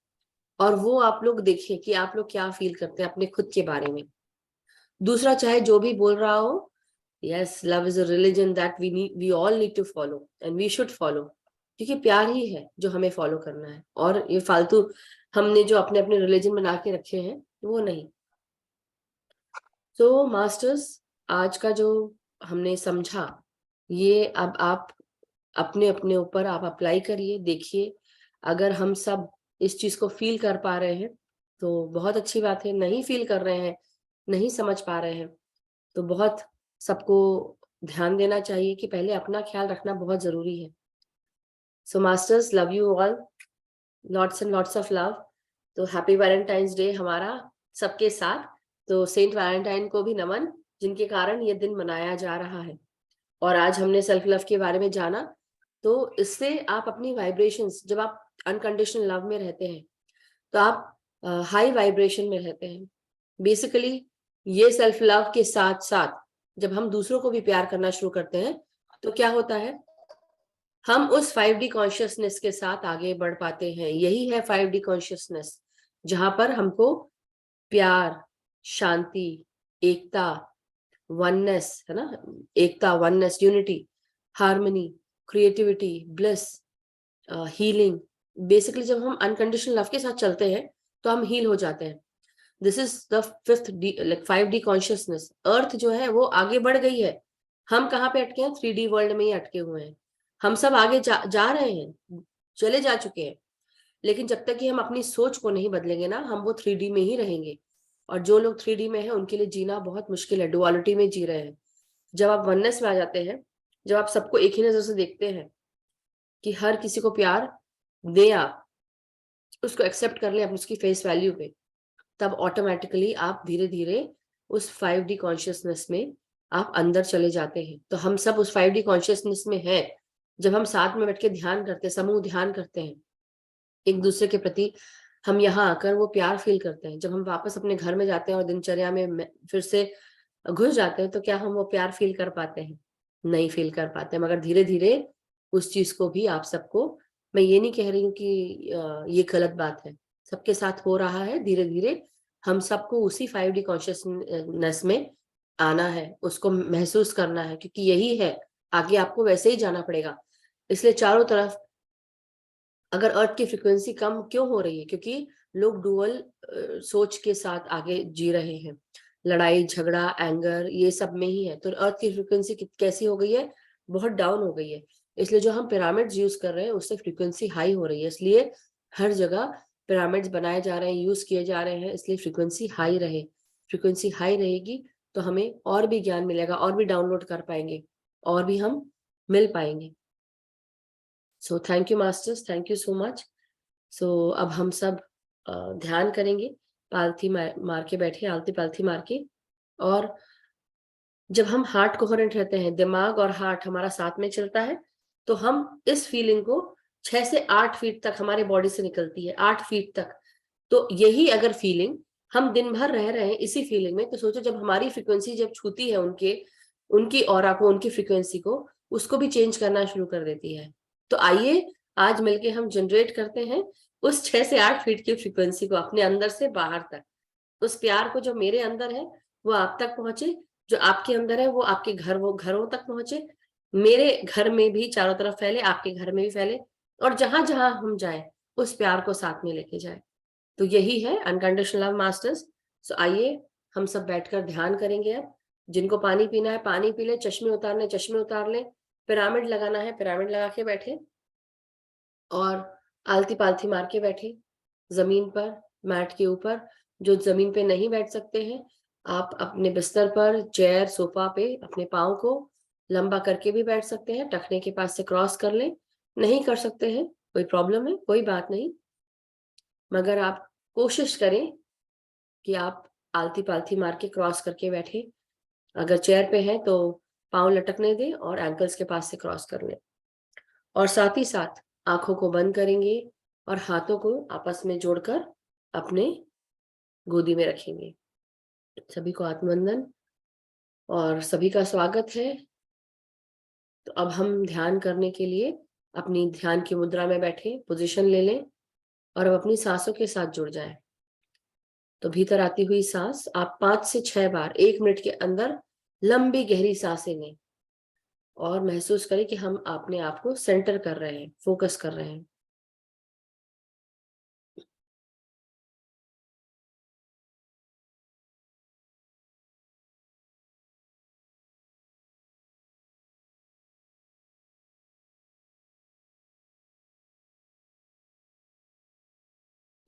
और वो आप लोग देखिए कि आप लोग क्या फील करते हैं अपने खुद के बारे में। दूसरा, चाहे जो भी बोल रहा हो, yes, love is a religion that we all need to follow and we should follow, क्योंकि प्यार ही है जो हमें फॉलो करना है। और ये फालतू हमने जो अपने अपने रिलीजन बना के रखे हैं वो नहीं। तो मास्टर्स, आज का जो हमने समझा, ये अब आप अपने अपने ऊपर आप अप्लाई करिए, देखिए। अगर हम सब इस चीज को फील कर पा रहे हैं तो बहुत अच्छी बात है। नहीं फील कर रहे हैं, नहीं समझ पा रहे हैं, तो बहुत सबको ध्यान देना चाहिए कि पहले अपना ख्याल रखना बहुत जरूरी है। सो masters, love you all, lots and lots of love. तो हैप्पी वैलेंटाइंस डे हमारा सबके साथ। तो सेंट वैलेंटाइन को भी नमन, जिनके कारण ये दिन मनाया जा रहा है। और आज हमने सेल्फ लव के बारे में जाना। तो इससे आप अपनी वाइब्रेशंस, जब आप अनकंडीशनल लव में रहते हैं तो आप हाई वाइब्रेशन में रहते हैं। बेसिकली ये सेल्फ लव के साथ साथ जब हम दूसरों को भी प्यार करना शुरू करते हैं तो क्या होता है, हम उस 5D कॉन्शियसनेस के साथ आगे बढ़ पाते हैं। यही है 5D कॉन्शियसनेस, जहां पर हमको प्यार, शांति, एकता, वननेस, है ना, एकता, oneness, unity, harmony, creativity, bliss, healing. Basically जब हम अनकंडीशनल लव के साथ चलते हैं तो हम हील हो जाते हैं। This is the 5D consciousness. Earth जो है वो आगे बढ़ गई है। हम कहाँ पे अटके हैं, 3D वर्ल्ड में ही अटके हुए हैं। हम सब आगे जा रहे हैं, चले जा चुके हैं। लेकिन जब तक कि हम अपनी सोच को नहीं बदलेंगे ना, हम वो 3D में ही रहेंगे। और जो लोग 3D में हैं उनके लिए जीना बहुत मुश्किल है, डुअलिटी में जी रहे हैं। जब आप वननेस में आ जाते हैं, जब आप सबको एक ही नजर से देखते हैं कि हर किसी को प्यार दे, आप उसको एक्सेप्ट कर ले अपनी उसकी फेस वैल्यू पे, तब ऑटोमेटिकली आप धीरे धीरे उस 5D कॉन्शियसनेस में आप अंदर चले जाते हैं। तो हम सब उस 5D कॉन्शियसनेस में हैं। जब हम साथ में बैठ के ध्यान करते हैं, समूह ध्यान करते हैं एक दूसरे के प्रति, हम यहाँ आकर वो प्यार फील करते हैं। जब हम वापस अपने घर में जाते हैं और दिनचर्या में फिर से घुस जाते हैं तो क्या हम वो प्यार फील कर पाते हैं? नहीं फील कर पाते। मगर धीरे धीरे उस चीज को भी आप सबको, मैं ये नहीं कह रही हूँ कि ये गलत बात है, सबके साथ हो रहा है। धीरे धीरे हम सबको उसी 5D कॉन्शियसनेस में आना है, उसको महसूस करना है, क्योंकि यही है, आगे आपको वैसे ही जाना पड़ेगा। इसलिए चारों तरफ अगर अर्थ की फ्रिक्वेंसी कम क्यों हो रही है, क्योंकि लोग डुअल सोच के साथ आगे जी रहे हैं। लड़ाई झगड़ा एंगर ये सब में ही है। तो अर्थ की फ्रिक्वेंसी कैसी हो गई है, बहुत डाउन हो गई है। इसलिए जो हम पिरामिड्स यूज कर रहे हैं उससे फ्रीक्वेंसी हाई हो रही है। इसलिए हर जगह पिरामिड्स बनाए जा रहे हैं, यूज किए जा रहे हैं, इसलिए फ्रीक्वेंसी हाई रहे। फ्रीक्वेंसी हाई रहेगी तो हमें और भी ज्ञान मिलेगा, और भी डाउनलोड कर पाएंगे, और भी हम मिल पाएंगे। So thank you masters, thank you so much. So अब हम सब ध्यान करेंगे, पालथी मार के बैठे, आलती पालथी मार के। और जब हम हार्ट कोहेरेंट रहते हैं, दिमाग और हार्ट हमारा साथ में चलता है, तो हम इस फीलिंग को 6 से 8 फीट तक हमारे बॉडी से निकलती है, 8 फीट तक। तो यही अगर फीलिंग हम दिन भर रह रहे हैं इसी फीलिंग में, तो सोचो जब हमारी फ्रीक्वेंसी जब छूती है उनकी ऑरा को, उनकी फ्रीक्वेंसी को, उसको भी चेंज करना शुरू कर देती है। तो आइए आज मिलके हम जनरेट करते हैं उस 6 से 8 फीट की फ्रीक्वेंसी को अपने अंदर से बाहर तक। उस प्यार को जो मेरे अंदर है वो आप तक पहुंचे, जो आपके अंदर है वो आपके घरों तक पहुंचे, मेरे घर में भी चारों तरफ फैले, आपके घर में भी फैले, और जहां जहां हम जाए उस प्यार को साथ में लेके जाए। तो यही है अनकंडीशनल लव मास्टर्स। सो आइए हम सब बैठकर ध्यान करेंगे। अब जिनको पानी पीना है पानी पी ले, चश्मे उतारने चश्मे उतार ले, पिरामिड लगाना है पिरामिड लगा के बैठे, और आलती पालथी मार के बैठे जमीन पर, मैट के ऊपर। जो जमीन पे नहीं बैठ सकते हैं, आप अपने बिस्तर पर, चेयर, सोफा पे अपने पाँव को लंबा करके भी बैठ सकते हैं, टखने के पास से क्रॉस कर लें। नहीं कर सकते हैं, कोई प्रॉब्लम है, कोई बात नहीं, मगर आप कोशिश करें कि आप आलती पालथी मार के क्रॉस करके बैठे। अगर चेयर पे है तो पाँव लटकने दें और एंकल्स के पास से क्रॉस कर लें, और साथ ही साथ आंखों को बंद करेंगे और हाथों को आपस में जोड़कर अपने गोदी में रखेंगे। सभी को आत्मवंदन और सभी का स्वागत है। तो अब हम ध्यान करने के लिए अपनी ध्यान की मुद्रा में बैठे, पोजीशन ले लें और अब अपनी सांसों के साथ जुड़ जाएं। तो भीतर आती हुई सांस आप 5 से 6 बार 1 मिनट के अंदर लंबी गहरी सांसें लें, और महसूस करें कि हम अपने आप को सेंटर कर रहे हैं, फोकस कर रहे हैं।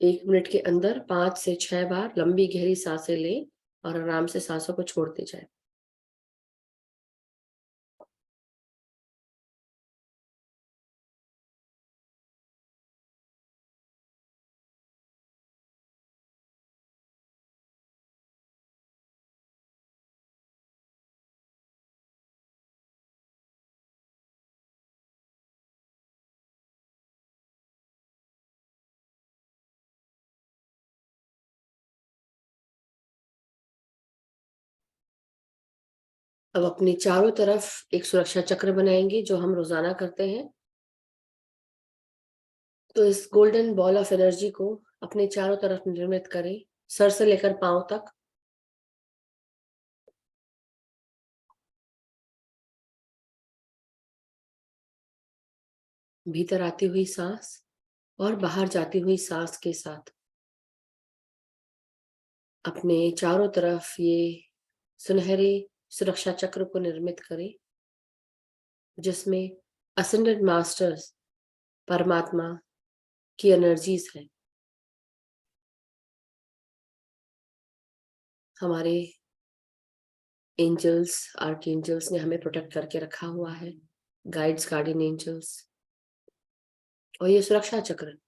एक मिनट के अंदर 5 से 6 बार लंबी गहरी सांसें लें और आराम से सांसों को छोड़ते जाएं। अब अपनी चारों तरफ एक सुरक्षा चक्र बनाएंगे जो हम रोजाना करते हैं। तो इस गोल्डन बॉल ऑफ एनर्जी को अपने चारों तरफ निर्मित करें, सर से लेकर पांव तक। भीतर आती हुई सांस और बाहर जाती हुई सांस के साथ अपने चारों तरफ ये सुनहरे सुरक्षा चक्र को निर्मित करें, जिसमें असेंडेड मास्टर्स, परमात्मा की एनर्जीज है। हमारे एंजल्स, आर्कएंजल्स ने हमें प्रोटेक्ट करके रखा हुआ है, गाइड्स, गार्डियन एंजल्स। और ये सुरक्षा चक्र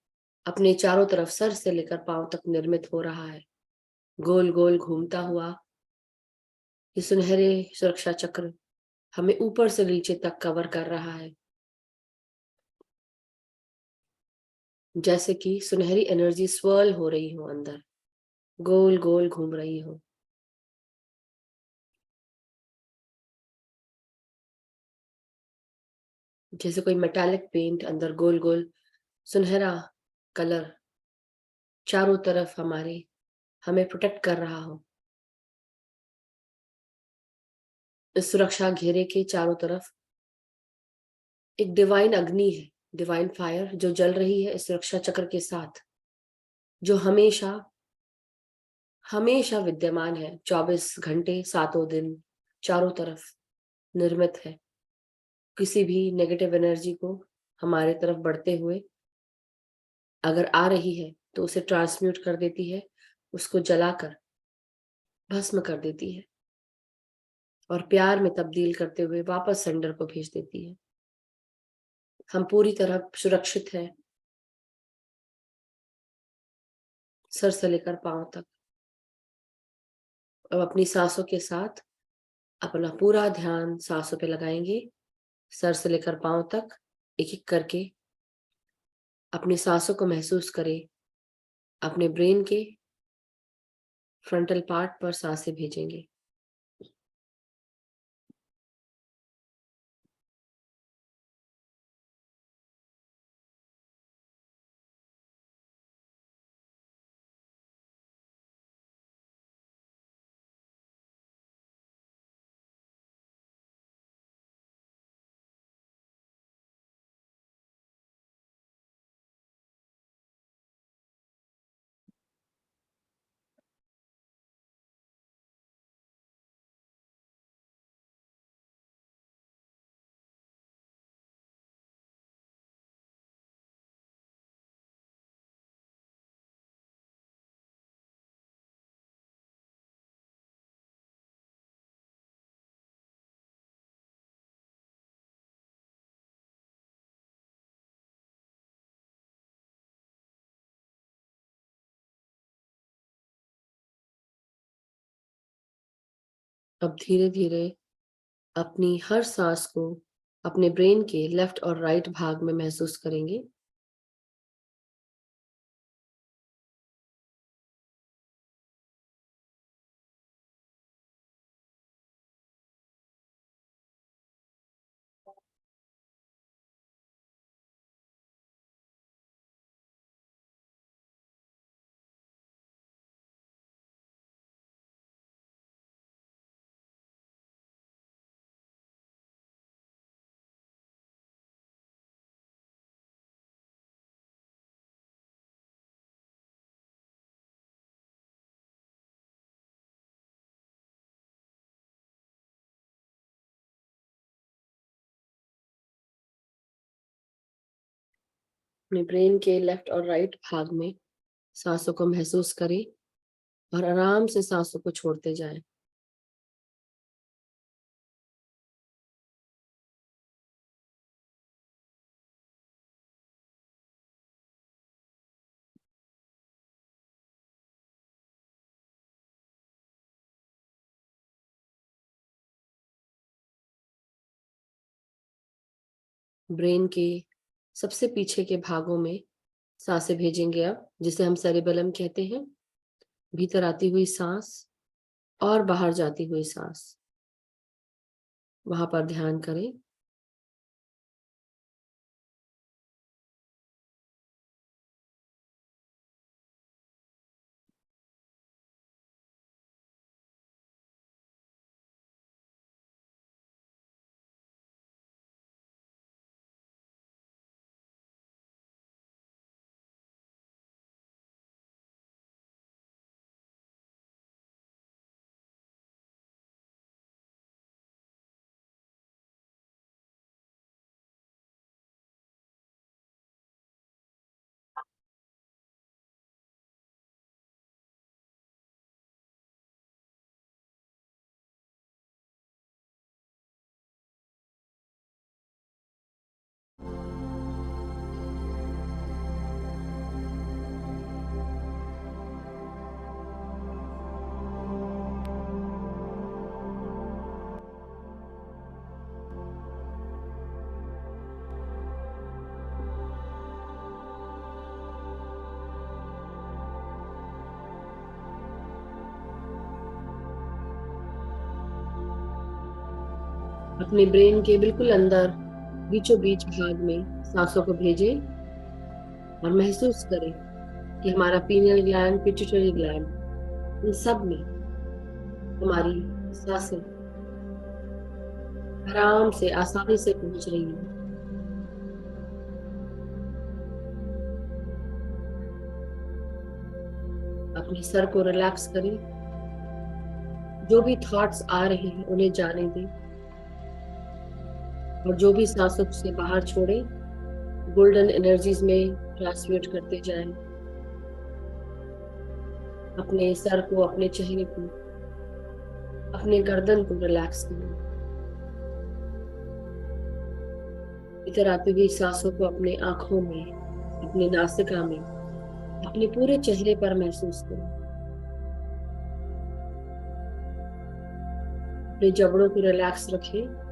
अपने चारों तरफ सर से लेकर पांव तक निर्मित हो रहा है, गोल गोल घूमता हुआ। ये सुनहरे सुरक्षा चक्र हमें ऊपर से नीचे तक कवर कर रहा है, जैसे कि सुनहरी एनर्जी स्वर्ल हो रही हो, अंदर गोल गोल घूम रही हो। जैसे कोई मेटालिक पेंट अंदर गोल गोल सुनहरा कलर चारों तरफ हमें प्रोटेक्ट कर रहा हो। इस सुरक्षा घेरे के चारों तरफ एक डिवाइन अग्नि है, डिवाइन फायर जो जल रही है इस सुरक्षा चक्र के साथ, जो हमेशा हमेशा विद्यमान है, 24 घंटे 7 दिन चारों तरफ निर्मित है। किसी भी नेगेटिव एनर्जी को हमारे तरफ बढ़ते हुए अगर आ रही है तो उसे ट्रांसम्यूट कर देती है, उसको जलाकर भस्म कर देती है और प्यार में तब्दील करते हुए वापस सेंडर को भेज देती है। हम पूरी तरह सुरक्षित हैं, सर से लेकर पांव तक। अब अपनी सांसों के साथ अपना पूरा ध्यान सांसों पे लगाएंगे, सर से लेकर पांव तक एक एक करके। अपनी सांसों को महसूस करें, अपने ब्रेन के फ्रंटल पार्ट पर सांसें भेजेंगे। अब धीरे धीरे अपनी हर सांस को अपने ब्रेन के लेफ्ट और राइट भाग में महसूस करेंगे। अपने ब्रेन के लेफ्ट और राइट भाग में सांसों को महसूस करें और आराम से सांसों को छोड़ते जाएं। ब्रेन के सबसे पीछे के भागों में सांसें भेजेंगे अब, जिसे हम सेरिबेलम कहते हैं। भीतर आती हुई सांस और बाहर जाती हुई सांस, वहां पर ध्यान करें। अपने ब्रेन के बिल्कुल अंदर बीचों बीच भाग में सांसों को भेजें और महसूस करें कि हमारा पीनियल ग्लैंड, पिट्यूटरी ग्लैंड, इन सब में हमारी सांसें आराम से, आसानी से पहुंच रही हैं। अपने सर को रिलैक्स करें, जो भी थॉट्स आ रहे हैं उन्हें जाने दें और जो भी सांसों से बाहर छोड़े गोल्डन एनर्जीज में ट्रांसम्यूट करते जाएं। अपने सर को, अपने चेहरे को, अपने गर्दन को रिलैक्स करें। इधर आती हुई सांसों को अपने आंखों में, अपनी नासिका में, अपने पूरे चेहरे पर महसूस करें। अपने जबड़ों को रिलैक्स रखें।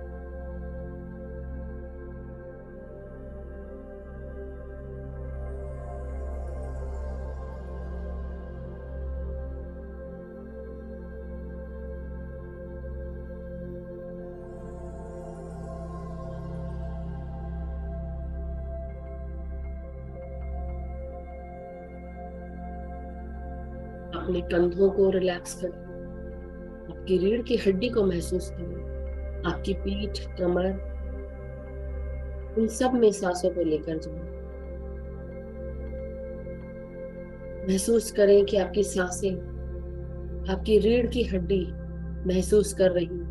अपने कंधों को रिलैक्स करें। आपकी रीढ़ की हड्डी को महसूस करें। आपकी पीठ, कमर, उन सब में सांसों को लेकर जाएं। महसूस करें कि आपकी सांसें आपकी रीढ़ की हड्डी महसूस कर रही है।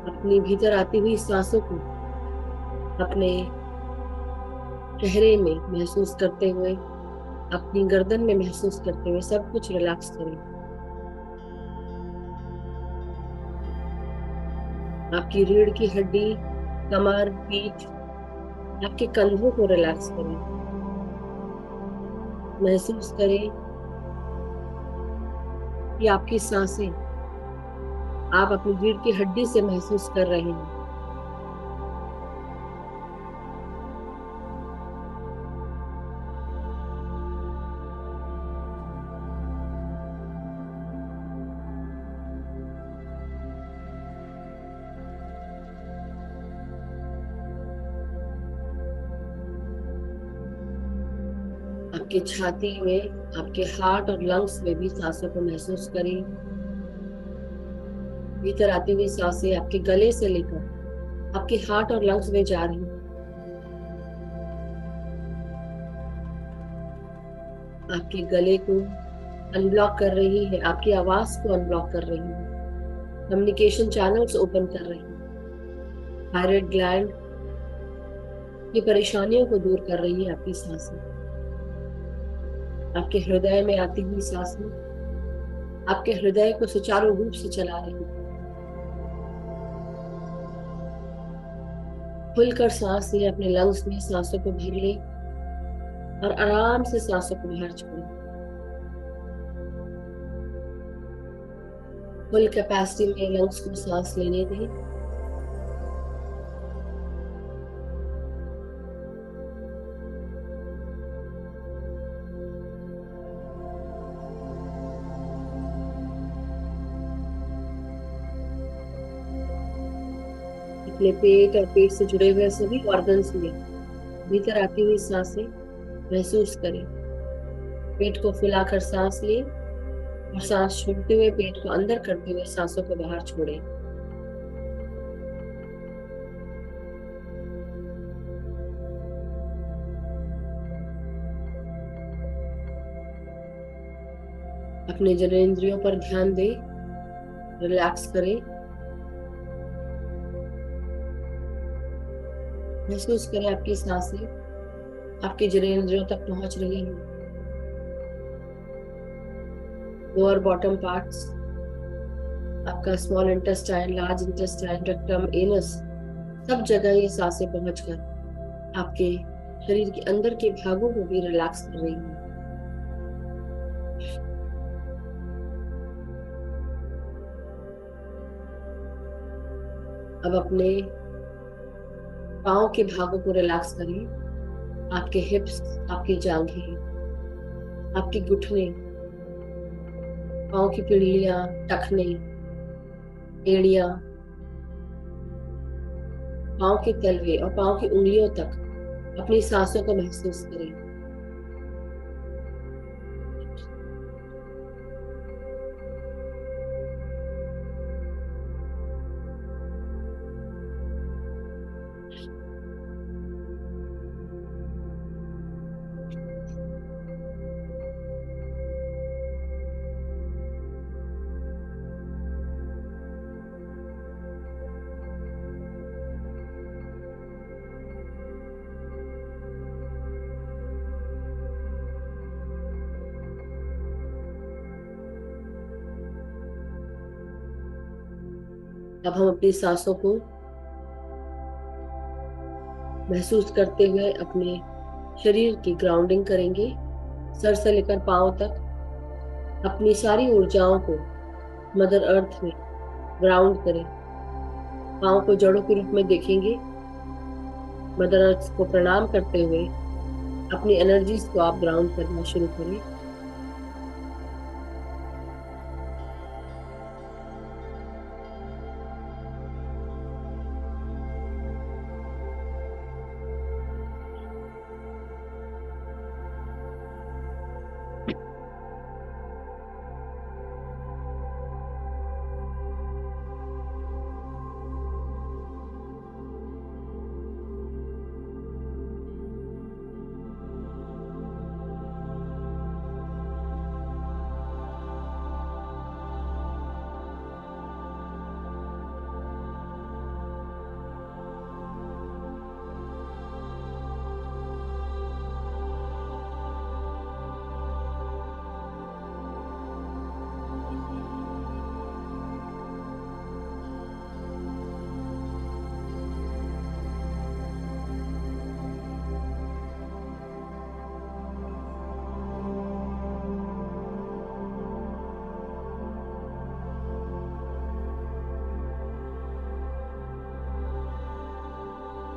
अपनी भीतर आती हुई सांसों को अपने चेहरे में महसूस करते हुए, अपनी गर्दन में महसूस करते हुए सब कुछ रिलैक्स करें। आपकी रीढ़ की हड्डी, कमर, पीठ, आपके कंधों को रिलैक्स करें। महसूस करें कि आपकी सांसें आप अपनी रीढ़ की हड्डी से महसूस कर रहे हैं। आपकी छाती में, आपके हार्ट और लंग्स में भी सांसों को महसूस करें। भीतर आती हुई सांसें आपके गले से लेकर आपके हार्ट और लंग्स में जा रही हैं। आपके गले को अनब्लॉक कर रही है, आपकी आवाज को अनब्लॉक कर रही है, कम्युनिकेशन चैनल्स ओपन कर रही है, थायराइड ग्लैंड की परेशानियों को दूर कर रही है आपकी सांसें। आपके हृदय में आती हुई सांसें आपके हृदय को सुचारू रूप से चला रही है। खुलकर सांस लें, अपने लंग्स में सांसों को भर लें और आराम से सांसों को बाहर छोड़ें। फुल कैपेसिटी में लंग्स को सांस लेने दें। अपने पेट और पेट से जुड़े हुए सभी ऑर्गन्स में भीतर आती हुई सांसें महसूस करें। पेट को फुलाकर सांस लें और सांस छोड़ते हुए पेट को अंदर करते हुए सांसों को बाहर छोड़ें। अपने जननेंद्रियों पर ध्यान दें, रिलैक्स करें। महसूस करें आपकी सांसें आपके जननेंद्रियों तक पहुंच रही हैं। लोअर बॉटम पार्ट्स, आपका small intestine, large intestine, rectum, anus, सब जगह ये सांसें पहुंचकर आपके शरीर के अंदर के भागों को भी रिलैक्स कर रही हैं। अब अपने पाँव के भागों को रिलैक्स करें। आपके हिप्स, आपकी जांघें, आपके घुटने, पाँव की पिड़ियां, टखने, एड़ियां, पाँव के तलवे और पाँव की उंगलियों तक अपनी सांसों को महसूस करें। अब हम अपनी सांसों को महसूस करते हुए अपने शरीर की ग्राउंडिंग करेंगे। सर से लेकर पांव तक अपनी सारी ऊर्जाओं को मदर अर्थ में ग्राउंड करें। पांव को जड़ों के रूप में देखेंगे। मदर अर्थ को प्रणाम करते हुए अपनी एनर्जीज को आप ग्राउंड करना शुरू करें।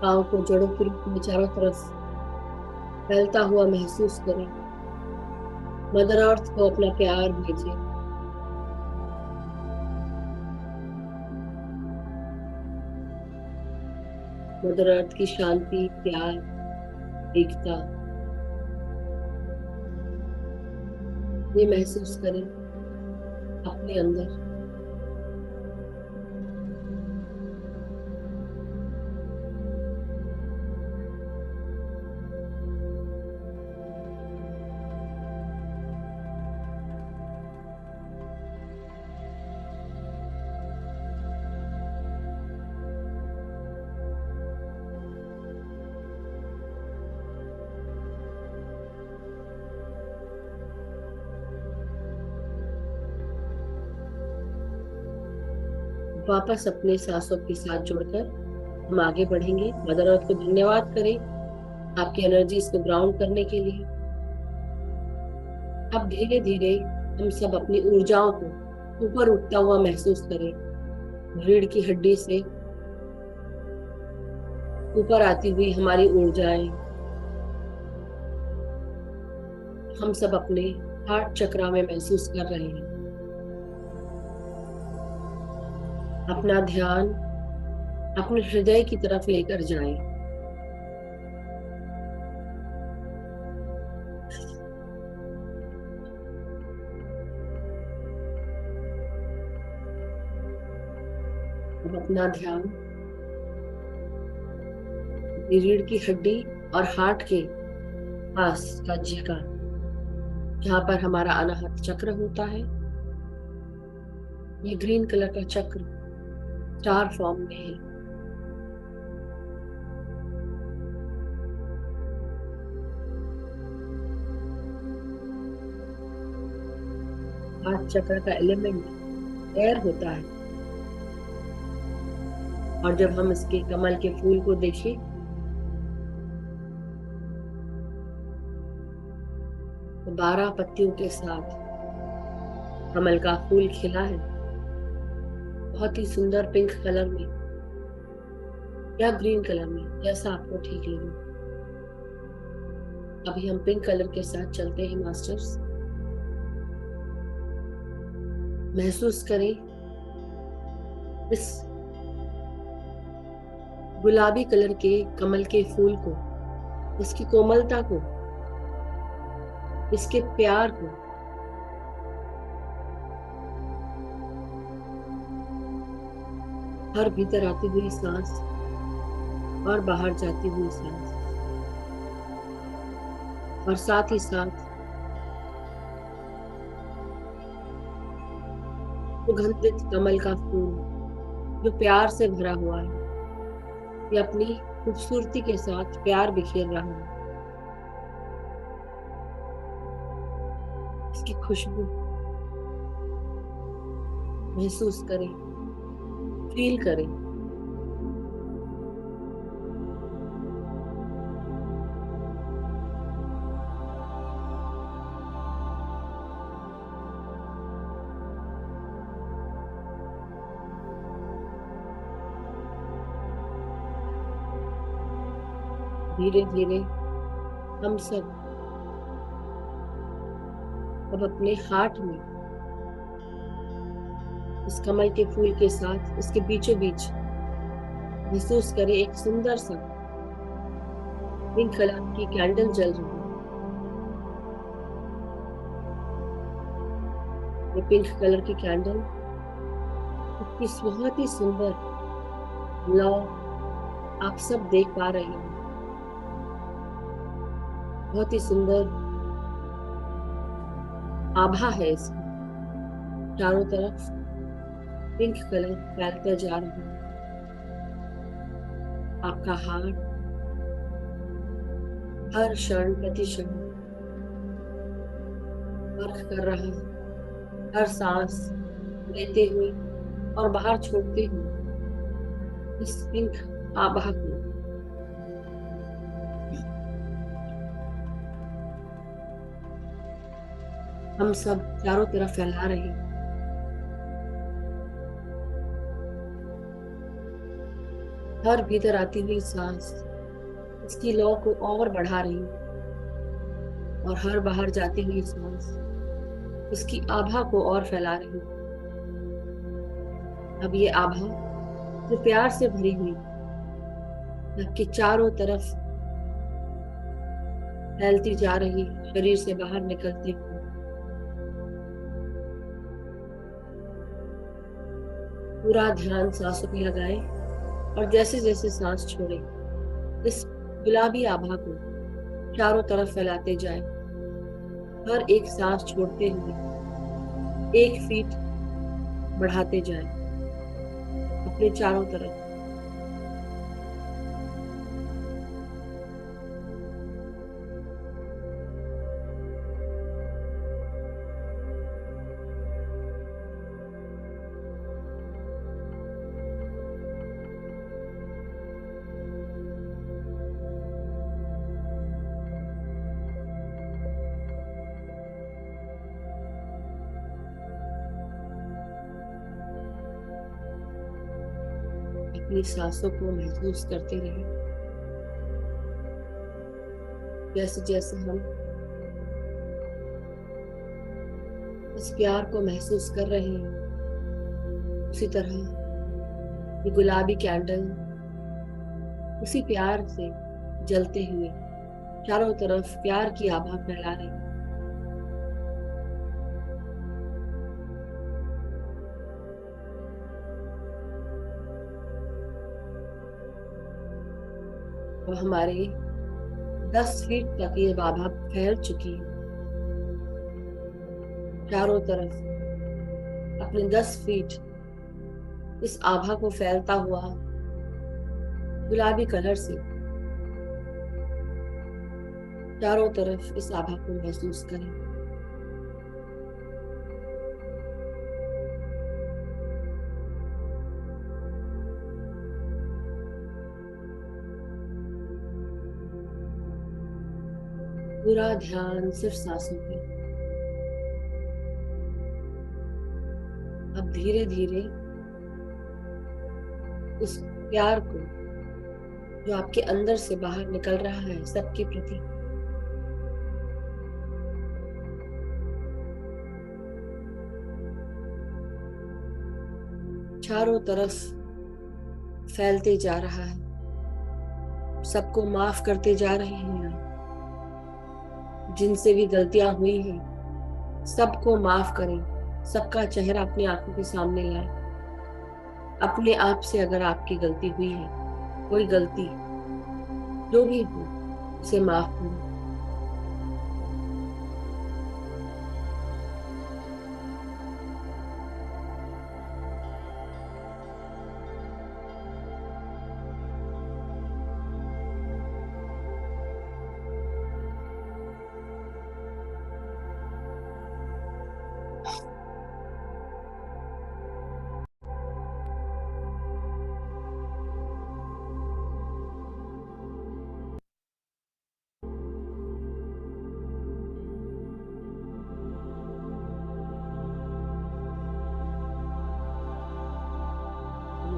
पांव को जड़ों के रूप में चारों तरफ फैलता हुआ महसूस करें। मदर अर्थ को अपना प्यार भेजें। मदर अर्थ की शांति, प्यार, एकता ये महसूस करें अपने अंदर। वापस अपने सांसों के साथ जुड़कर हम आगे बढ़ेंगे। मदर अर्थ को धन्यवाद करें आपकी एनर्जीज को ग्राउंड करने के लिए। अब धीरे धीरे हम सब अपनी ऊर्जाओं को ऊपर उठता हुआ महसूस करें। रीढ़ की हड्डी से ऊपर आती हुई हमारी ऊर्जाएं हम सब अपने हार्ट चक्रा में महसूस कर रहे हैं। अपना ध्यान अपने हृदय की तरफ लेकर जाएं। अब अपना ध्यान रीढ़ की हड्डी और हार्ट के पास का जगह, जहां पर हमारा अनाहत चक्र होता है, ये ग्रीन कलर का चक्र स्टार फॉर्म में है। हार्ट चक्र का एलिमेंट एयर होता है, और जब हम इसके कमल के फूल को देखें तो 12 पत्तियों के साथ कमल का फूल खिला है, बहुत ही सुंदर पिंक कलर में या ग्रीन कलर में, जैसा आपको ठीक लगे। अभी हम पिंक कलर के साथ चलते हैं मास्टर्स। महसूस करें इस गुलाबी कलर के कमल के फूल को, इसकी कोमलता को, इसके प्यार को। हर भीतर आती हुई सांस और बाहर जाती हुई सांस, और साथ ही साथ सुगंधित कमल का फूल जो प्यार से भरा हुआ है, ये अपनी खूबसूरती के साथ प्यार बिखेर रहा है। इसकी खुशबू महसूस करें, फील करें। धीरे धीरे हम सब अब अपने हार्ट में इस कमल के फूल के साथ इसके बीचों बीच महसूस करें एक सुंदर सा पिंक कलर की कैंडल जल रही है। ये पिंक कलर की कैंडल इस बहुत ही सुंदर लौ आप सब देख पा रहे हैं। बहुत ही सुंदर आभा है इसकी, चारों तरफ पिंक कलर फैलता जा रहा है। आपका हार्ट हर क्षण प्रति क्षण वर्क कर रहा है, हर सांस लेते हुए और बाहर छोड़ते हुए इस पिंक आभा को हम सब चारों तरफ फैला रहे हैं। हर भीतर आती हुई सांस इसकी लौ को और बढ़ा रही है, और हर बाहर जाती हुई सांस इसकी आभा को और फैला रही है। अब ये आभा जो प्यार से भरी हुई आपके चारों तरफ फैलती जा रही है, शरीर से बाहर निकलते हुए। पूरा ध्यान सांसों पे लगाए, और जैसे जैसे सांस छोड़े इस गुलाबी आभा को चारों तरफ फैलाते जाए। हर एक सांस छोड़ते हुए 1 फीट बढ़ाते जाए अपने चारों तरफ। अपनी सांसों को महसूस करते रहे, जैसे जैसे हम इस प्यार को महसूस कर रहे हैं, उसी तरह ये गुलाबी कैंडल उसी प्यार से जलते हुए चारों तरफ प्यार की आभा फैला रही है। और हमारे 10 फीट तक ये आभा फैल चुकी है चारों तरफ। अपने 10 फीट इस आभा को फैलता हुआ गुलाबी कलर से चारों तरफ इस आभा को महसूस करें। पूरा ध्यान सिर्फ सांसों पे। अब धीरे धीरे उस प्यार को जो आपके अंदर से बाहर निकल रहा है सबके प्रति, चारों तरफ फैलते जा रहा है। सबको माफ करते जा रहे हैं आप। जिनसे भी गलतियां हुई हैं सबको माफ करें। सबका चेहरा अपनी आंखों के सामने लाए। अपने आप से अगर आपकी गलती हुई है, कोई गलती जो भी हो, उसे माफ करें।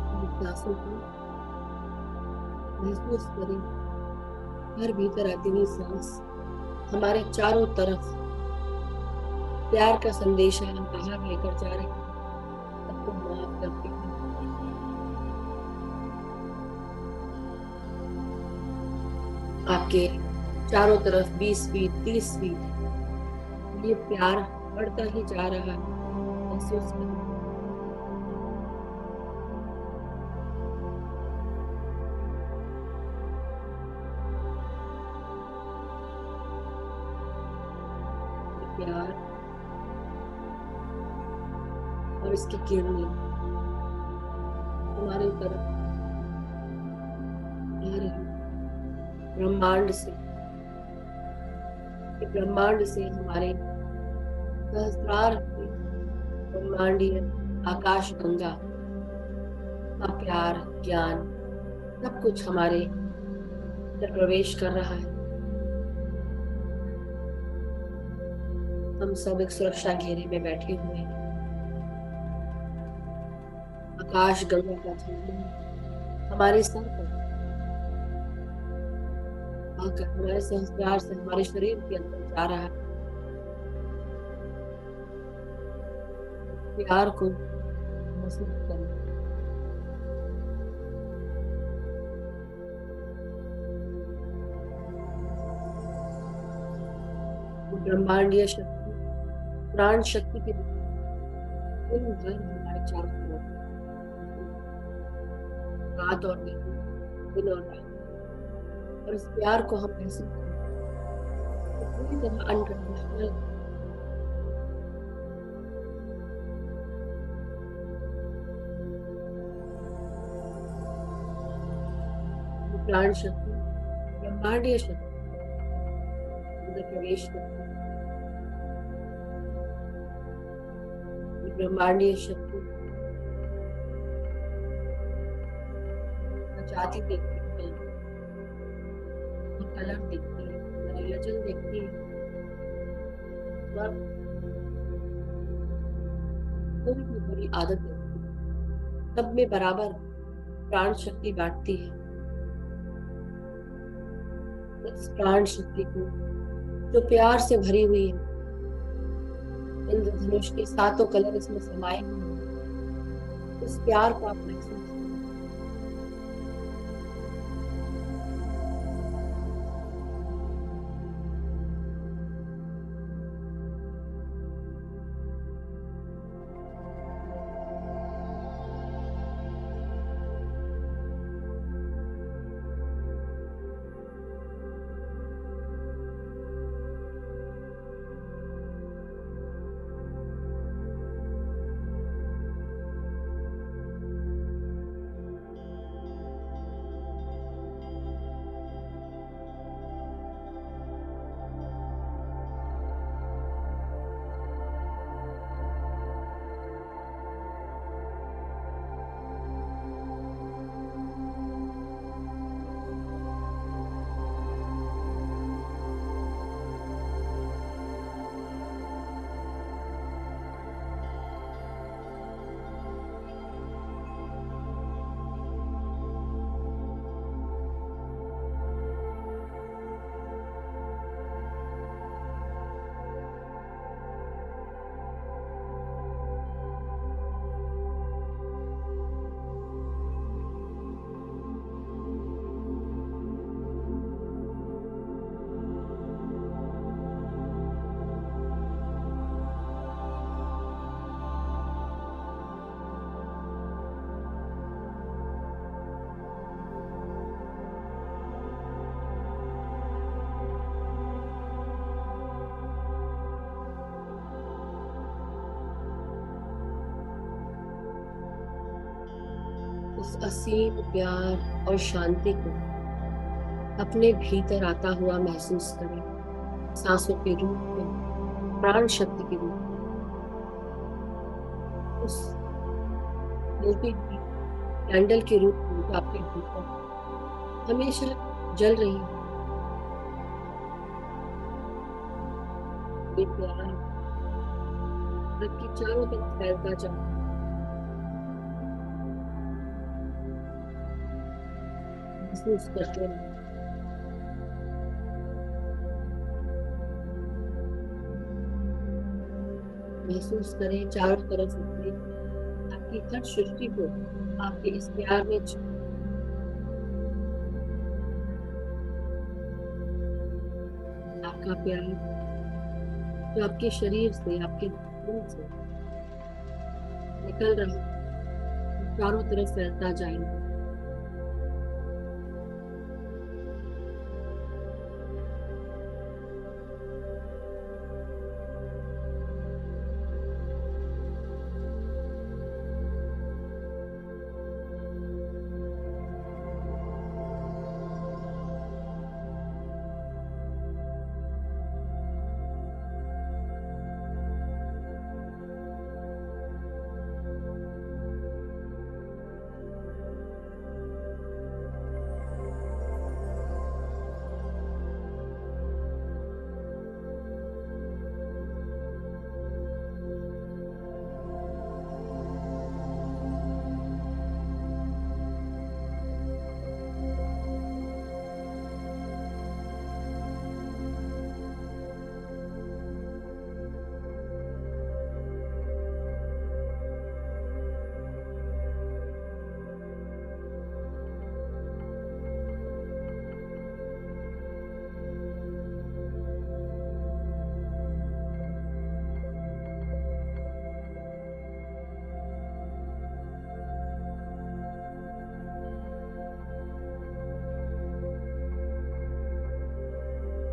अपनी सांसों को महसूस करें। हर भीतर आती हुई सांस हमारे चारों तरफ प्यार का संदेशा हम बाहर लेकर जा रहे हैं। सबको माफ करते हैं। आपके चारों तरफ 20 फीट 30 फीट ये प्यार बढ़ता ही जा रहा है। महसूस करें। ये प्यार और इसकी किरणें हमारे तरफ आ रही हैं। ब्रह्मांड से, ब्रह्मांड से हमारे सहस्रार ब्रह्मांडीय आकाश गंगा का प्यार ज्ञान सब कुछ हमारे अंदर प्रवेश कर रहा है। हम सब एक सुरक्षा घेरे में बैठे हुए हैं। आकाश गंगा का झंडा हमारे सर पर आकर हमारे सहस्रार से हमारे शरीर के अंदर जा रहा है। प्यार को महसूस करें। ब्रह्मांडीय शक्ति, प्राण शक्ति के दिन भर हमारे चारों तरफ रात और दिन, दिन और रात, और इस प्यार को हम महसूस करें तो पूरी तरह अनकंडीशनल। प्राण शक्ति, ब्रह्मांडीय शक्ति अंदर प्रवेश करती है। ब्रह्मांडीय शक्ति जाति देखती है, कलर देखती है, रिलीजन देखती है, कोई भी बुरी आदत देखती है। सब में बराबर प्राण शक्ति बांटती है। इस प्राण शक्ति को जो प्यार से भरी हुई है, इंद्रधनुष के सातों कलर इसमें समाये हुए हैं। इस प्यार को आप महसूस करें। उस असीम प्यार और शांति को अपने भीतर आता हुआ महसूस करें, सांसों के रूप में, प्राण शक्ति के रूप में, उस जलती हुई कैंडल के रूप में जो आपके भीतर हमेशा जल रही है। ये प्यार आपके चारों तरफ फैलता जाए, महसूस करते रहे। महसूस करें चारों तरफ से आपकी हर सृष्टि को आपके इस प्यार में आपका प्यार जो आपके शरीर से, आपके दिल से निकल रहा है, चारों तरफ फैलता जाएगा।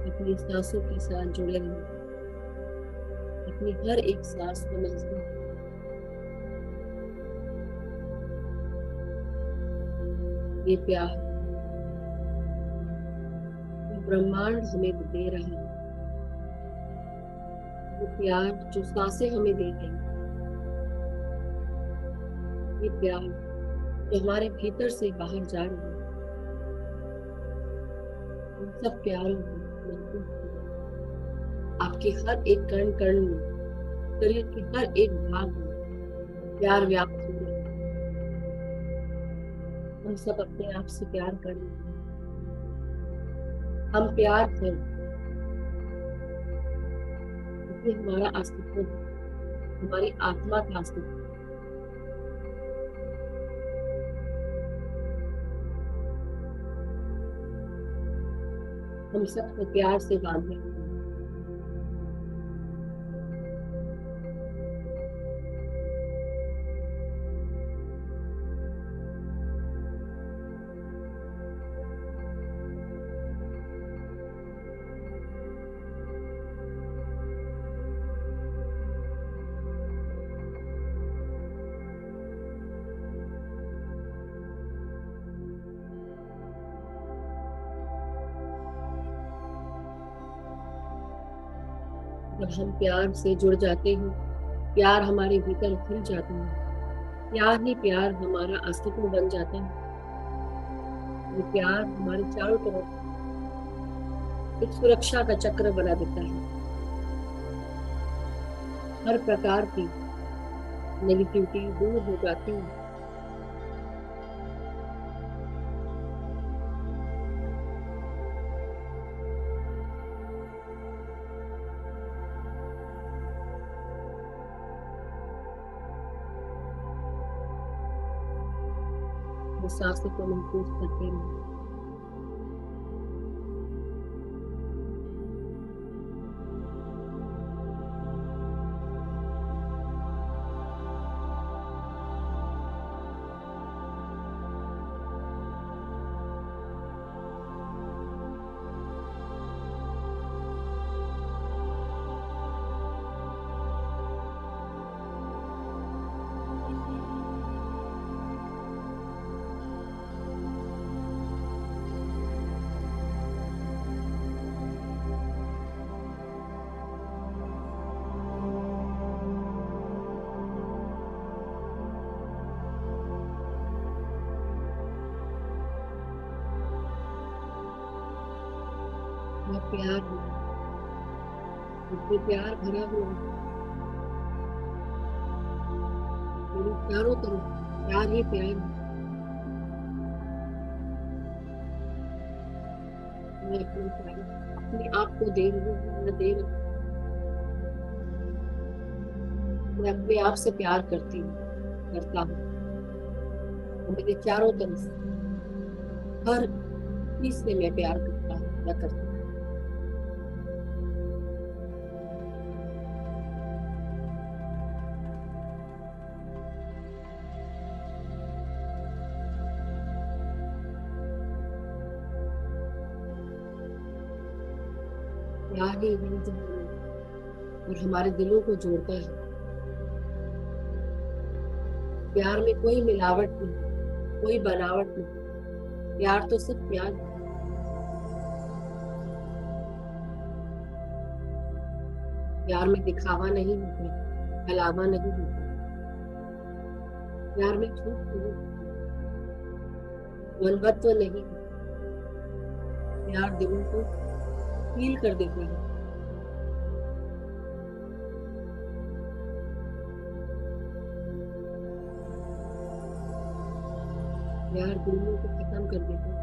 अपनी सांसों के साथ जुड़े रहें, अपनी हर एक सांस को महसूस। ये प्यार जो ब्रह्मांड हमें दे रहा है, वो प्यार जो सांसें हमें दे रही है, ये प्यार जो हमारे भीतर से बाहर जा रही है, उन सब प्यारों को महसूस करें। आपके हर एक कण कण में, शरीर के हर एक भाग में प्यार व्याप्त हो रहा है। हम सब अपने आप से प्यार कर रहे हैं। हम प्यार हैं, ये हमारा अस्तित्व है, हमारी आत्मा का अस्तित्व है। हम सबको प्यार से बांधे हुए हैं। जब हम प्यार से जुड़ जाते हैं, प्यार हमारे भीतर खिल जाता है, प्यार ही प्यार हमारा अस्तित्व बन जाता है। ये प्यार हमारे चारों तरफ एक सुरक्षा का चक्र बना देता है। हर प्रकार की नेगेटिविटी दूर हो जाती है। वो सांसों को महसूस करते हैं। प्यार है, इसमें प्यार भरा हुआ है। मेरे चारों तरफ प्यार ही प्यार है। मैं अपने प्यार अपने आप को दे रही हूँ, मैं दे रही हूँ। मैं अपने आप से प्यार करती हूँ, करता हूँ। और मेरे चारों तरफ हर चीज से मैं प्यार करता हूँ या करती हूँ। प्यार ही है जो हमें और हमारे दिलों को जोड़ता है। प्यार में कोई मिलावट नहीं, कोई बनावट नहीं। प्यार तो सिर्फ प्यार है। प्यार में दिखावा नहीं होता, फैलावा नहीं होता। प्यार में झूठ नहीं होता, मनवत्व नहीं होता। प्यार दिलों को फील कर देता है। प्यार दिलों को खत्म कर देता है।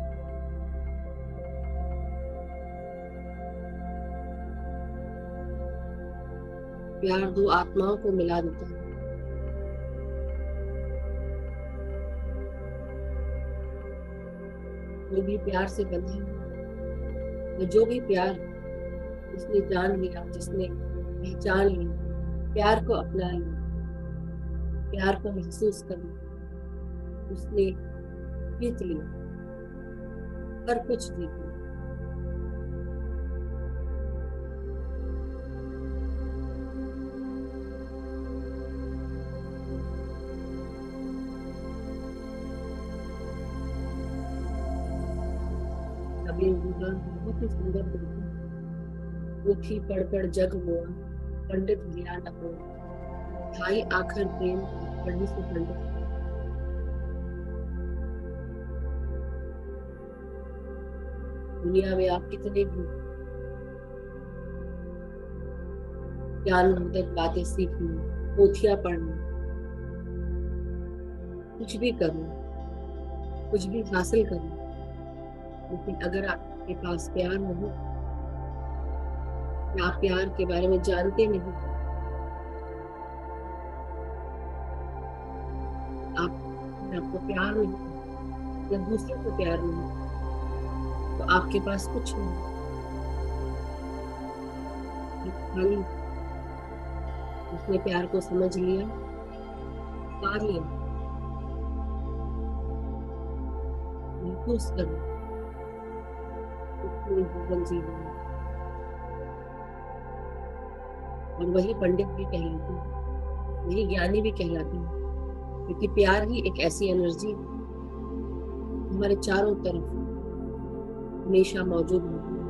प्यार दो आत्माओं को मिला देता है। जो भी प्यार से बंधा है, जो भी प्यार जिसने जान लिया, जिसने पहचान लिया, प्यार को अपना लिया, प्यार को महसूस कर लिया, उसने जीत लिया, हर कुछ जीत लिया। कबीर बुला बहुत ही सुंदर बोलते हैं, पोथी पढ़ पढ़ जग हुआ, पंडित ज्ञान हो, ढाई आखर प्रेम पढ़ी से पंडित। दुनिया में आप कितने भी ज्ञानवर्धक बातें सीख लो, पोथियां पढ़ लो, कुछ भी करो, कुछ भी हासिल करो, लेकिन अगर आपके पास प्यार नहीं, या आप प्यार के बारे में जानते नहीं, आपको प्यार नहीं या दूसरे को प्यार नहीं, तो आपके पास कुछ नहीं। खाली उसने प्यार को समझ लिया, पा लिया, महसूस कर लिया, उसने जीवन जी लिया। और वही पंडित भी कहलाते हैं, वही ज्ञानी भी कहलाते हैं, क्योंकि प्यार ही एक ऐसी एनर्जी हमारे चारों तरफ हमेशा मौजूद होती है।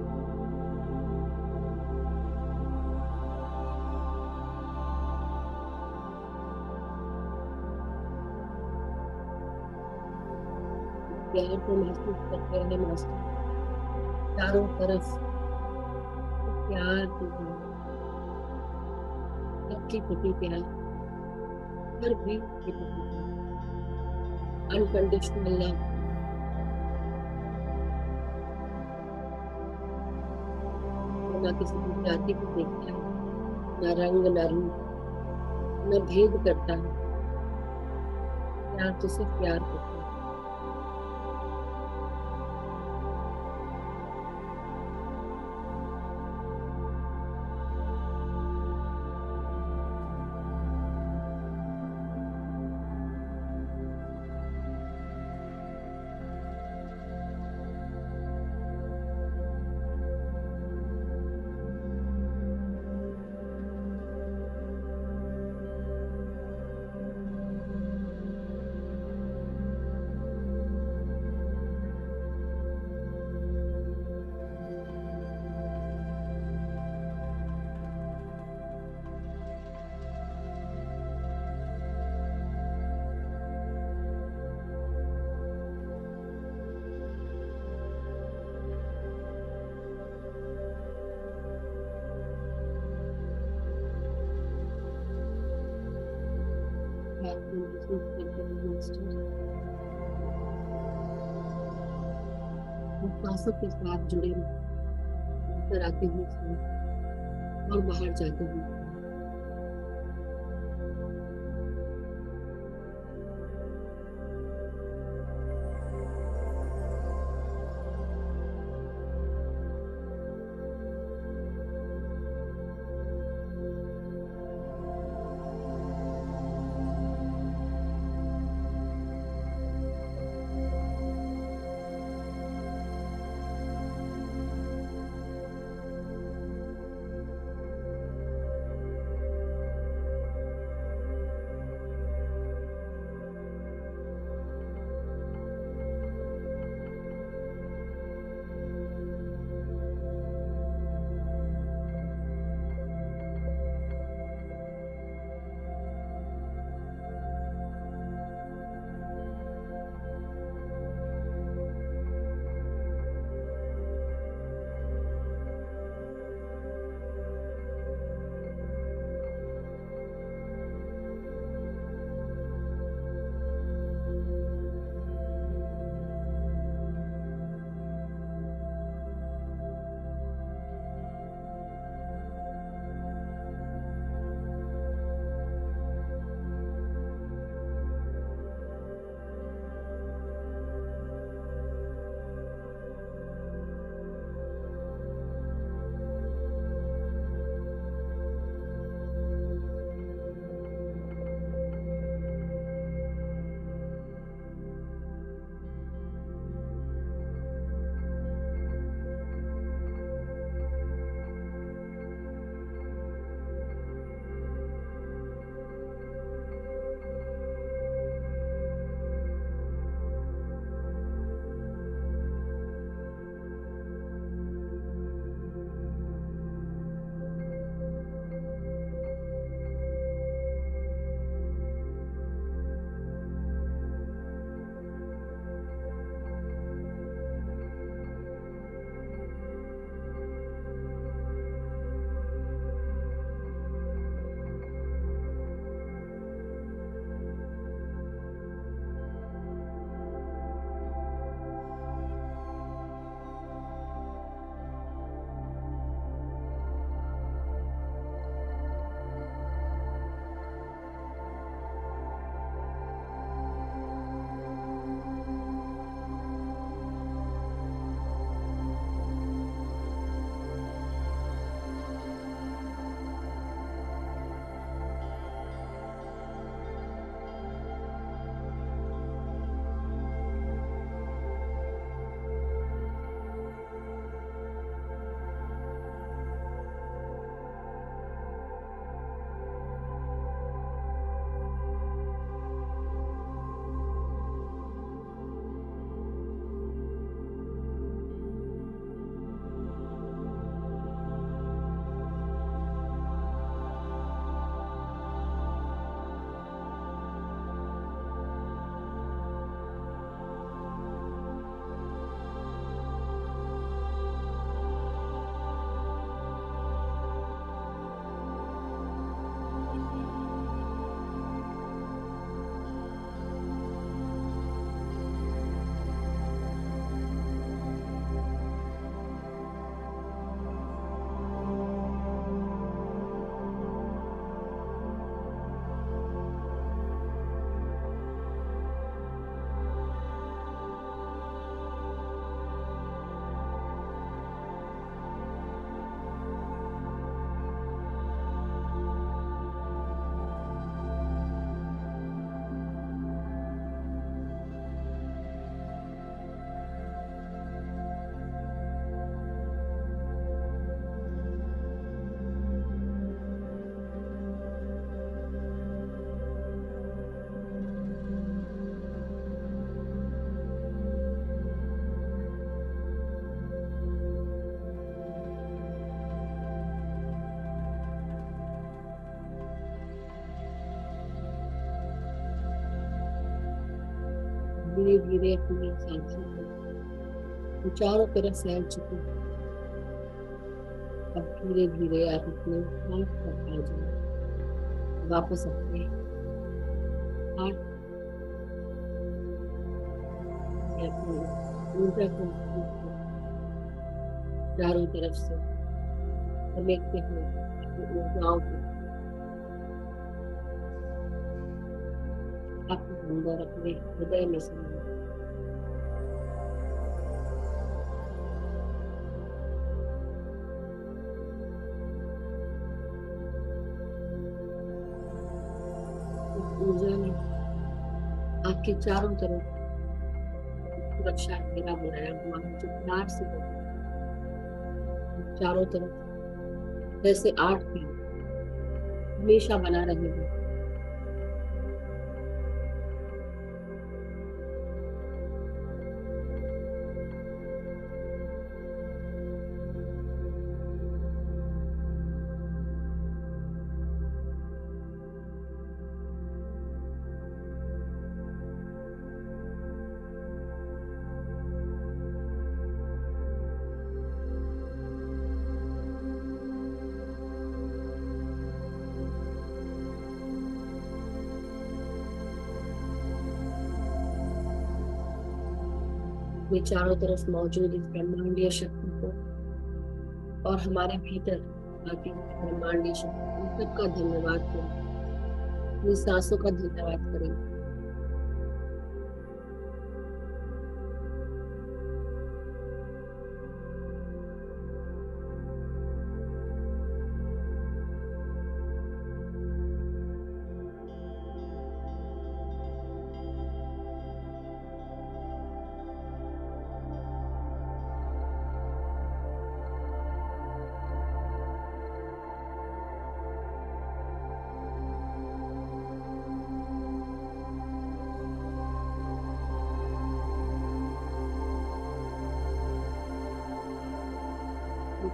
प्यार को महसूस करते रहे मास्टर, चारों तरफ प्यार की सबके प्रति प्यार, हर भी के प्रति अनकंडीशनल लव। ना किसी की जाति को देखता है, ना रंग, ना रूप, न भेद करता है। प्यार तो सिर्फ प्यार करता है। सांसों के साथ जुड़े अंदर आते हुए और बाहर जाते हुए। धीरे धीरे अपनी सांसों को चारों तरफ फैल चुकी है। अब धीरे धीरे आप अपने हाथ पर आ जाए, वापस अपने 8 अपनी ऊर्जा को महसूस करें, चारों तरफ से समेटते हुए अपनी ऊर्जाओं को अपने अंदर, अपने हृदय में समाएं। इस ऊर्जा ने आपके चारों तरफ सुरक्षा घेरा बनाया हुआ है, जो प्यार से चारों तरफ जैसे 8 पेड़ हमेशा बना रहेगा। ये चारों तरफ मौजूद इस ब्रह्मांडीय शक्ति को और हमारे भीतर बाकी ब्रह्मांडीय शक्ति, इन सबका धन्यवाद करें, अपनी सांसों का धन्यवाद करें।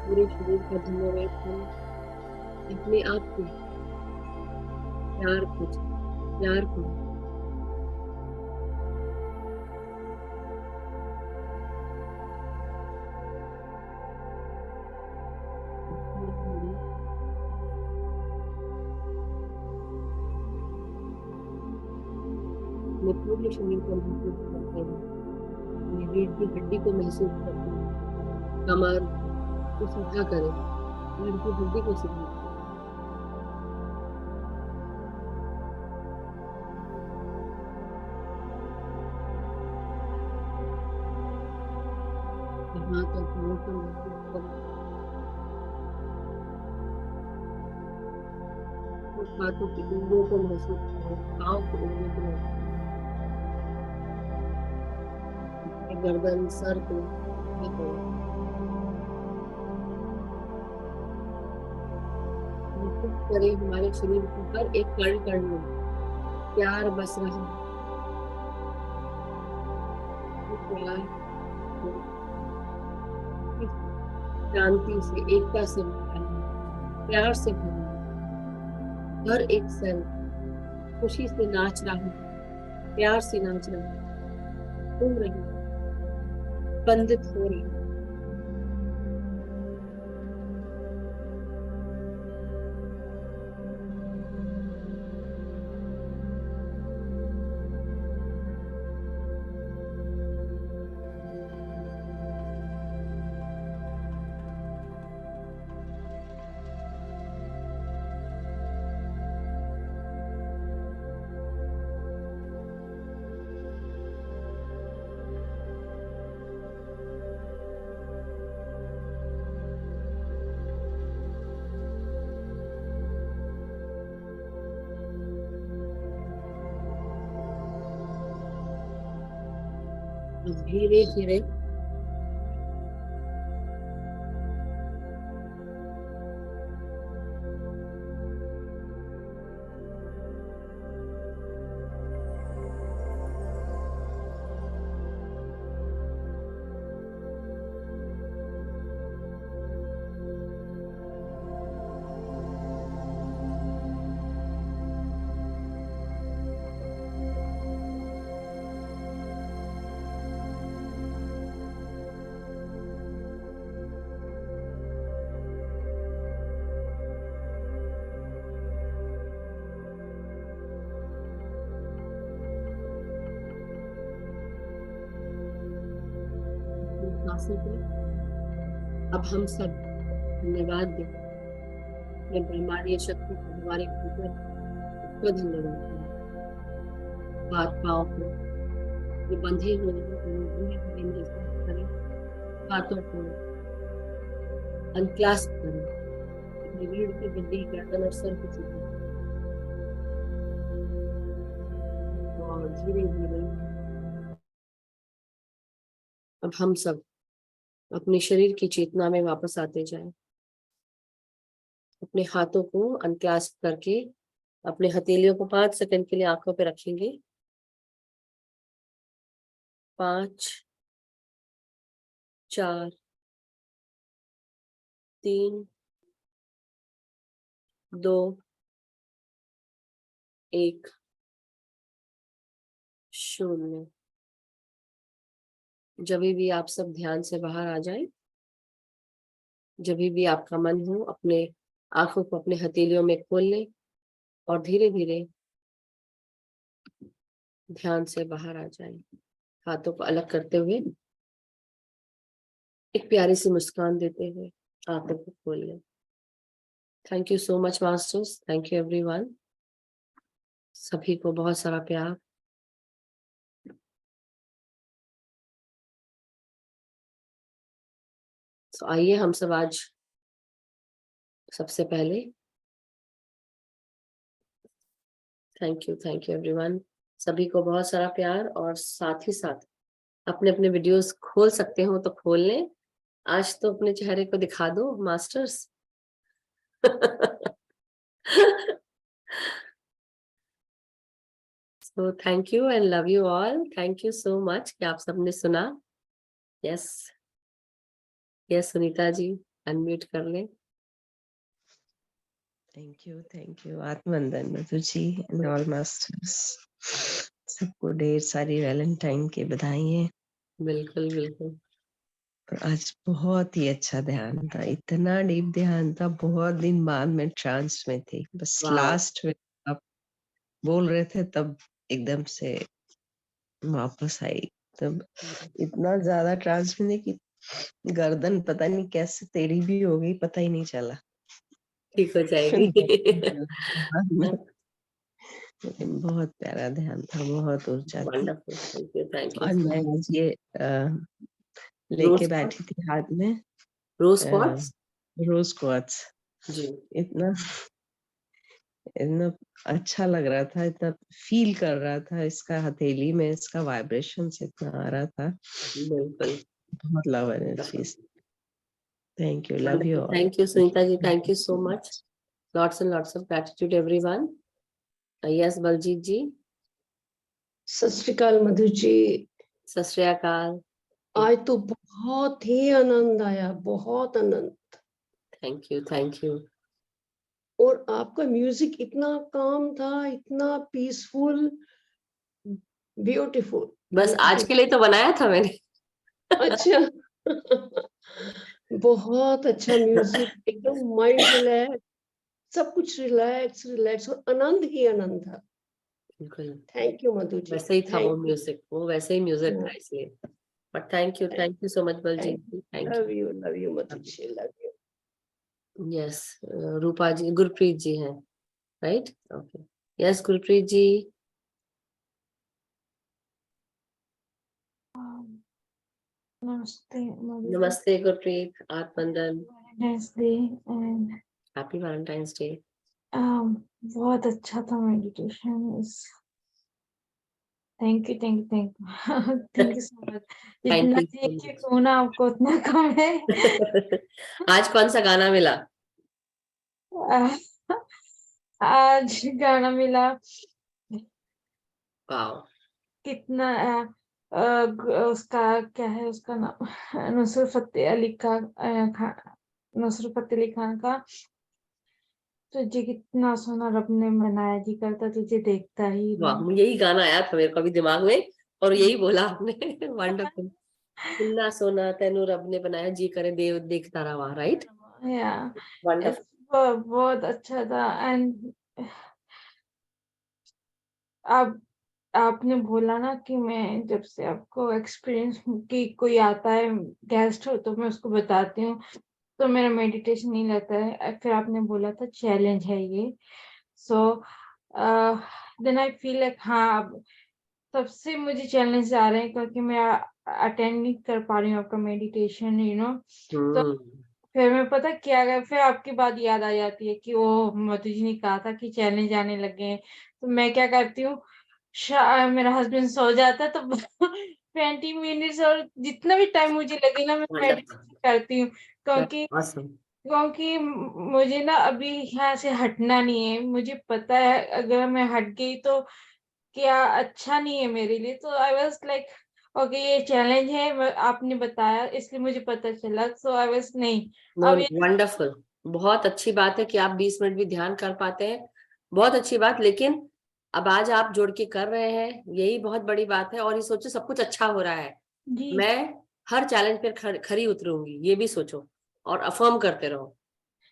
पूरे शरीर का धन्यवाद करें, अपने आप को प्यार को अपने पूरे शरीर को महसूस करते हैं, अपनी रीढ़ की हड्डी को महसूस करते हैं, कमर को सीधा करें, रीढ़ की हड्डी को सीधा करें। हाथ और पाँव को महसूस करें, हाथों की उंगलियों को महसूस करें, पाँव की उंगलियों को महसूस करें, गर्दन, सर को महसूस करें। हमारे शरीर के हर एक कण कण में प्यार बस रहा है, प्यार शांति से, एकता से भरा है, प्यार से भरा है। हर एक सेल खुशी से नाच रहा है, प्यार से नाच रहा है, घूम रही है, बंदित हो रही है। धीरे धीरे सांसों को अब हम सब धन्यवाद दें अपने ब्रह्मांडीय शक्ति को, हमारे ऊपर को धन्यवाद दें। हाथ पाँव को जो बंधे हुए हैं उन्हें धीरे धीरे महसूस करें, हाथों को अनक्लास्प करें, अपनी रीढ़ की हड्डी, गर्दन और सर को छूटें और धीरे धीरे अब हम सब अपने शरीर की चेतना में वापस आते जाएं। अपने हाथों को अनक्लास्प करके अपने हथेलियों को 5 सेकंड के लिए आंखों पे रखेंगे। 5, 4, 3, 2, 1, 0। जब भी आप सब ध्यान से बाहर आ जाएं, जब भी आपका मन हो, अपने आंखों को अपने हथेलियों में खोल लें और धीरे धीरे ध्यान से बाहर आ जाएं। हाथों को अलग करते हुए एक प्यारी सी मुस्कान देते हुए आंखों को खोल लें। Thank you so much masters, thank you everyone. सभी को बहुत सारा प्यार। तो आइए हम सब आज सबसे पहले थैंक यू एवरीवन। सभी को बहुत सारा प्यार और साथ ही साथ अपने अपने वीडियोस खोल सकते हो तो खोल लें। आज तो अपने चेहरे को दिखा दो masters. So thank you and love you all. Thank you so much कि आप सबने सुना। Yes, yes Sunita ji unmute कर लें। थैंक यू आत्मवंदन Madhu ji and all masters. सबको ढेर सारी वैलेंटाइन की बधाई है। बिल्कुल बिल्कुल। आज बहुत ही अच्छा ध्यान था, इतना डीप ध्यान था, बहुत दिन बाद में ट्रांस में थी। बस लास्ट में आप बोल रहे थे तब एकदम से वापस आई। तब इतना ज्यादा ट्रांस में कि गर्दन पता नहीं कैसे टेढ़ी भी हो गई, पता ही नहीं चला। ठीक हो जाएगी। बहुत प्यारा ध्यान था, बहुत ऊर्जा थी। Wonderful, thank you. और मैं आज ये लेके बैठी थी हाथ में रोज क्वार्ट्स। रोज क्वार्ट्स जी इतना अच्छा लग रहा था, इतना फील कर रहा था इसका हथेली में, इसका वाइब्रेशन इतना आ रहा था। बिल्कुल बहुत love energies. Thank you, love you all. Thank you Sunita ji, thank you so much. Lots and lots of gratitude everyone. Yes Baljeet ji. सत श्री अकाल मधु जी। सत श्री अकाल। आज तो बहुत ही आनंद आया, बहुत आनंद। Thank you thank you. और आपका म्यूजिक इतना काम था, इतना पीसफुल, ब्यूटीफुल। बस आज के लिए तो बनाया था मैंने। अच्छा। बहुत अच्छा म्यूजिक, एकदम माइंड रिलैक्स, सब कुछ रिलैक्स रिलैक्स और आनंद ही आनंद था। बिल्कुल थैंक यू मधु जी। वैसे ही था वो म्यूजिक, वो वैसे ही म्यूजिक था इसलिए। But thank you so much Baljeet ji, thank you. Love you Madhu ji, love you. Yes Rupa ji, Gurpreet ji हैं right? Okay yes Gurpreet ji. नमस्ते नमस्ते गुरप्रीत, आत्मवंदन, एंड हैप्पी वैलेंटाइंस डे। बहुत अच्छा था meditation. Thank you thank you thank you so much. जितना देख के सोना आपको उतना कम है। आज कौन सा गाना मिला? आज गाना मिला। वाओ कितना उसका क्या है उसका नाम, नुसरत फतेह अली खान का तुझे कितना सोना रब ने बनाया, जी करता तुझे देखता ही वाह, यही गाना आया था मेरे को अभी दिमाग में और यही बोला आपने। वंडरफुल। कितना सोना तेनू रब ने बनाया, जी करे देव देखता रहा, राइट? वंडरफुल, बहुत अच्छा था। एंड अब आपने बोला ना कि मैं जब से आपको एक्सपीरियंस कि कोई आता है गेस्ट हो तो मैं उसको बताती हूँ, तो मेरा मेडिटेशन नहीं लगता है। फिर आपने बोला था चैलेंज है ये, so then I feel like हाँ, अब तब से मुझे चैलेंज आ रहे हैं क्योंकि मैं अटेंड नहीं कर पा रही हूँ आपका मेडिटेशन, तो फिर मैं पता क्या गया, फिर आपकी बात याद आ जाती है कि वो मधु जी ने कहा था कि चैलेंज आने लगे हैं। तो मैं क्या करती हूँ, मेरा हस्बैंड सो जाता है तो 20 मिनट्स और जितना भी टाइम मुझे लगे ना, मैं मेडिटेशन करती हूँ क्योंकि मुझे ना अभी यहाँ से हटना नहीं है। मुझे पता है अगर मैं हट गई तो क्या अच्छा नहीं है मेरे लिए। तो आई वाज लाइक ओके, ये चैलेंज है, आपने बताया इसलिए मुझे पता चला, सो आई वाज नहीं अब ये वंडरफुल, बहुत अच्छी बात है कि आप 20 मिनट भी ध्यान कर पाते हैं, बहुत अच्छी बात। लेकिन अब आज आप जुड़ के कर रहे हैं, यही बहुत बड़ी बात है। और ये सोचो सब कुछ अच्छा हो रहा है, जी मैं हर चैलेंज पर खरी उतरूंगी, ये भी सोचो और अफर्म करते रहो।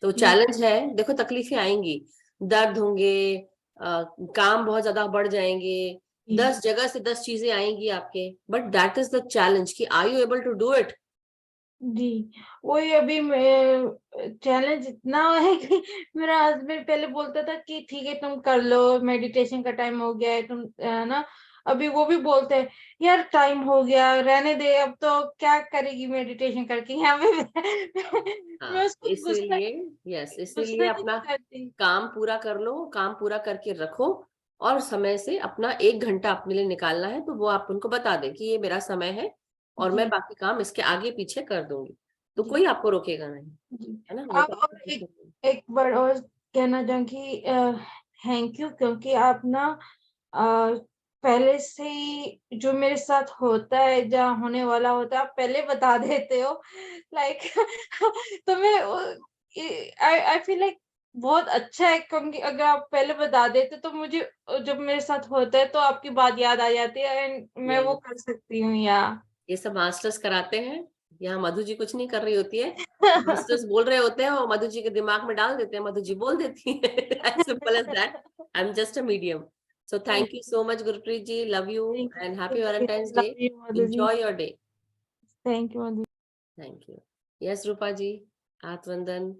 तो जी चैलेंज है, देखो तकलीफें आएंगी, दर्द होंगे, काम बहुत ज्यादा बढ़ जाएंगे, जी 10 जगह से 10 चीजें आएंगी आपके, but that is the challenge कि are you able to do it. जी वही अभी चैलेंज इतना है कि मेरा हस्बैंड पहले बोलता था कि ठीक है तुम कर लो, मेडिटेशन का टाइम हो गया है, तुम ना अभी वो भी बोलते हैं यार टाइम हो गया रहने दे, अब तो क्या करेगी मेडिटेशन करके यहाँ पे। मैं हाँ, उसको गुस्सा इसीलिए यस, गुस्सा इसीलिए नहीं अपना करती। काम पूरा कर लो, काम पूरा करके रखो, और समय से अपना 1 घंटा अपने लिए निकालना है तो वो आप उनको बता दें कि ये मेरा समय है और मैं जी बाकी काम इसके आगे पीछे कर दूंगी, तो जी कोई आपको रोकेगा नहीं, जी है ना। वो आप तो और एक बार और कहना चाहूंगी, थैंक यू क्योंकि आप ना अ, पहले से ही जो मेरे साथ होता है, जहाँ होने वाला होता है, आप पहले बता देते हो लाइक तो मैं आई आई फील लाइक बहुत अच्छा है क्योंकि अगर आप पहले बता देते तो मुझे जब मेरे साथ होता है तो आपकी बात याद आ जाती है एंड मैं वो कर सकती हूँ या ये सब मास्टर्स कराते हैं, यहाँ मधु जी कुछ नहीं कर रही होती है, मास्टर्स बोल रहे होते हैं और मधु जी के दिमाग में डाल देते हैं, मधु जी बोल देती है। As simple as that, I am just a medium. So thank you so much Gurpreet ji, love you and happy Valentine's day, love you Madhu ji, enjoy your day. Thank you Madhu. Thank you. Yes Rupa ji, आत्मवंदन।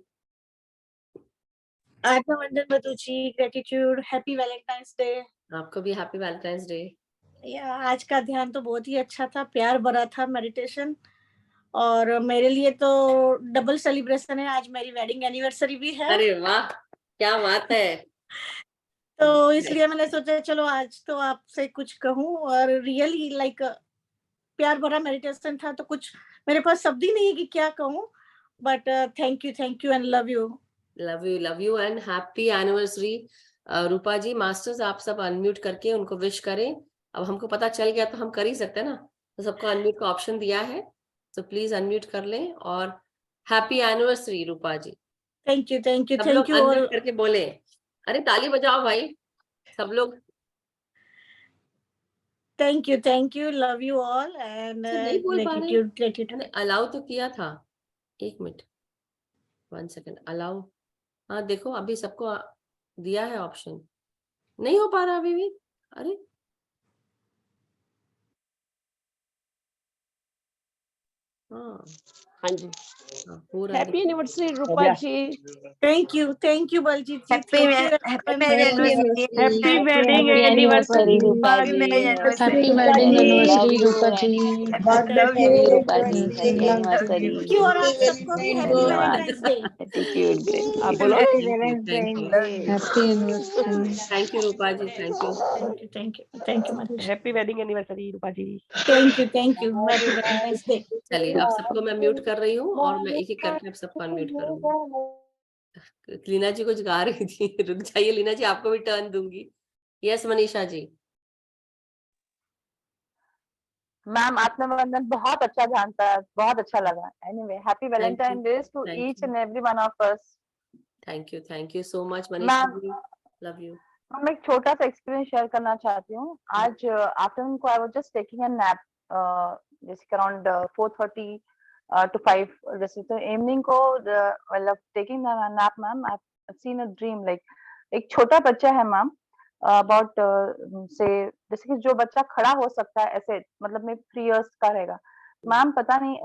आत्मवंदन Madhu ji, gratitude, happy Valentine's day. आपको भी happy Valentine's day. या आज का ध्यान तो बहुत ही अच्छा था, प्यार भरा था मेडिटेशन। और मेरे लिए तो डबल सेलिब्रेशन है, आज मेरी वेडिंग एनिवर्सरी भी है। अरे वाह, क्या बात है। तो इसलिए मैंने सोचा चलो आज तो आपसे कुछ कहूँ, और रियली लाइक प्यार भरा मेडिटेशन था, तो कुछ मेरे पास शब्द ही नहीं है कि क्या कहूँ, but thank you and love you and happy anniversary. Rupa ji, masters आप सब अनम्यूट करके उनको विश करें। अब हमको पता चल गया तो हम कर ही सकते हैं ना, तो सबको अनम्यूट का ऑप्शन दिया है, तो प्लीज अनम्यूट कर लें और हैप्पी एनिवर्सरी रूपा जी। सब थैंक लोग यू अनम्यूट ऑल। करके बोले, अरे ताली बजाओ भाई सब लोग। Thank you, love you all and तो नहीं बोल पा रहे, ग्रेटिट्यूड। मैंने अलाउ तो किया था, 1 मिनट, 1 सेकंड, अलाउ। हाँ देखो अभी सबको दिया है ऑप्शन, नहीं हो पा रहा अभी भी। अरे हाँ, हाँ जी, हाँ हो रहा है, हैप्पी देखो। Anniversary Rupa ji. Thank you Baljeet ji, happy thank you happy marriage happy anniversary, happy wedding happy anniversary anniversary, Rupa happy ji. Marriage नमस्ते anniversary happy Rupa wedding ji. Anniversary love you Rupa ji. Love happy you Rupa ji, happy anniversary. Thank you, और आप सबको भी happy धन्यवाद। Valentine's day. Attitude great, आप बोलो ना। Thank you, happy anniversary. Thank you Rupa ji, thank you. Thank you Madhu. Happy wedding anniversary Rupa ji. Thank you, happy Valentine's Day. चलिए अब सबको मैं म्यूट कर रही हूँ और मैं एक एक करके अब सबको अनम्यूट करूंगी। लीना जी कुछ गा रही थी, रुक जाइए लीना जी, आपको भी टर्न दूंगी। यस मनीषा जी। मैम आत्मवंदन बहुत अच्छा ध्यान था, बहुत अच्छा लगा। Anyway happy thank you, Valentine days to thank each you, and every one of us. Thank you so much Manisha ma'am ji, love you. मैं एक छोटा सा एक्सपीरियंस शेयर करना चाहती हूँ। आज आफ्टरनून को I was just taking a nap, जैसे अराउंड 4:30 to 5, जैसे तो इवनिंग को मतलब taking the nap ma'am, I have seen a dream like एक छोटा बच्चा है मैम, अबाउट से जैसे कि जो बच्चा खड़ा हो सकता है ऐसे, मतलब मैं 3 इयर्स का रहेगा। मैम पता नहीं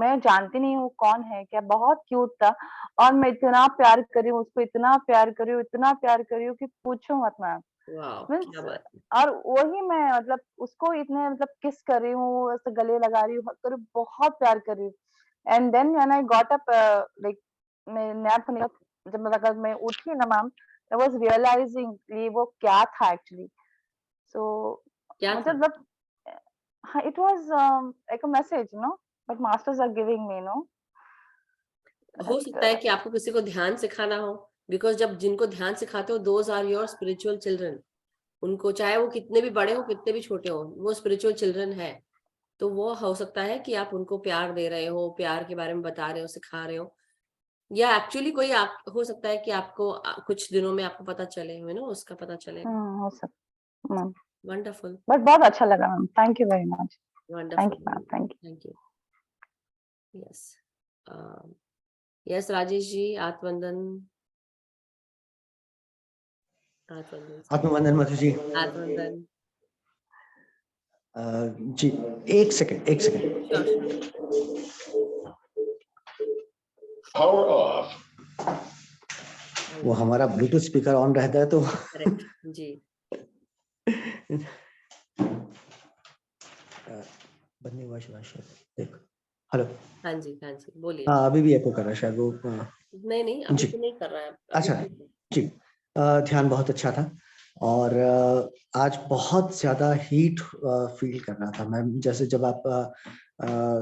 मैं जानती नहीं हूँ कौन है क्या, बहुत क्यूट था और मैं इतना प्यार करी हूँ उसको, इतना प्यार करी हूँ, इतना प्यार करी हूँ कि पूछो मत मैम। वाह, मीन्स क्या बात है। और वही मैं मतलब उसको इतने मतलब किस कर रही हूँ, ऐसे गले लगा रही हूँ, हग कर रही हूँ, बहुत प्यार कर रही हूँ। And then when I got up, like मैं नैप होने का जब मतलब मैं उठी ना मैम, आई वाज रियलाइजिंग ये वो क्या था एक्चुअली। सो क्या था? मतलब हाँ, it was like a message no, but masters are giving me no हो दैट। सकता है कि आपको किसी को ध्यान सिखाना हो, बिकॉज जब जिनको ध्यान सिखाते हो, those are your spiritual children. उनको चाहे वो कितने भी बड़े हो कितने भी छोटे हो, वो स्पिरिचुअल चिल्ड्रन है। तो वो हो सकता है कि आप उनको प्यार दे रहे हो, प्यार के बारे में बता रहे हो, सिखा रहे हो, या एक्चुअली कोई आप हो सकता है कि आपको कुछ दिनों में आपको पता चले, यू नो, उसका पता चलेगा। हो सकता मैम, वंडरफुल, बट बहुत अच्छा लगा ma'am, thank you very much, thank wonderful, you ma'am, thank you. Thank you. Yes, yes Rajesh ji, आत्मवंदन। आत्मवंदन sir। आत्मवंदन मधु जी। आत्मवंदन। जी एक second sure sure. Power off. वो हमारा ब्लूटूथ स्पीकर ऑन रहता है तो करेक्ट जी। बंद नहीं हुआ शायद, देखो। हेलो। हाँ जी, हाँ जी, बोलिए। हाँ अभी भी एको कर रहा है शायद वो। नहीं नहीं, अभी जी तो नहीं कर रहा है, अभी अच्छा ठीक है। जी। ध्यान बहुत अच्छा था और आज बहुत ज्यादा हीट फील कर रहा था मैं। जैसे जब आप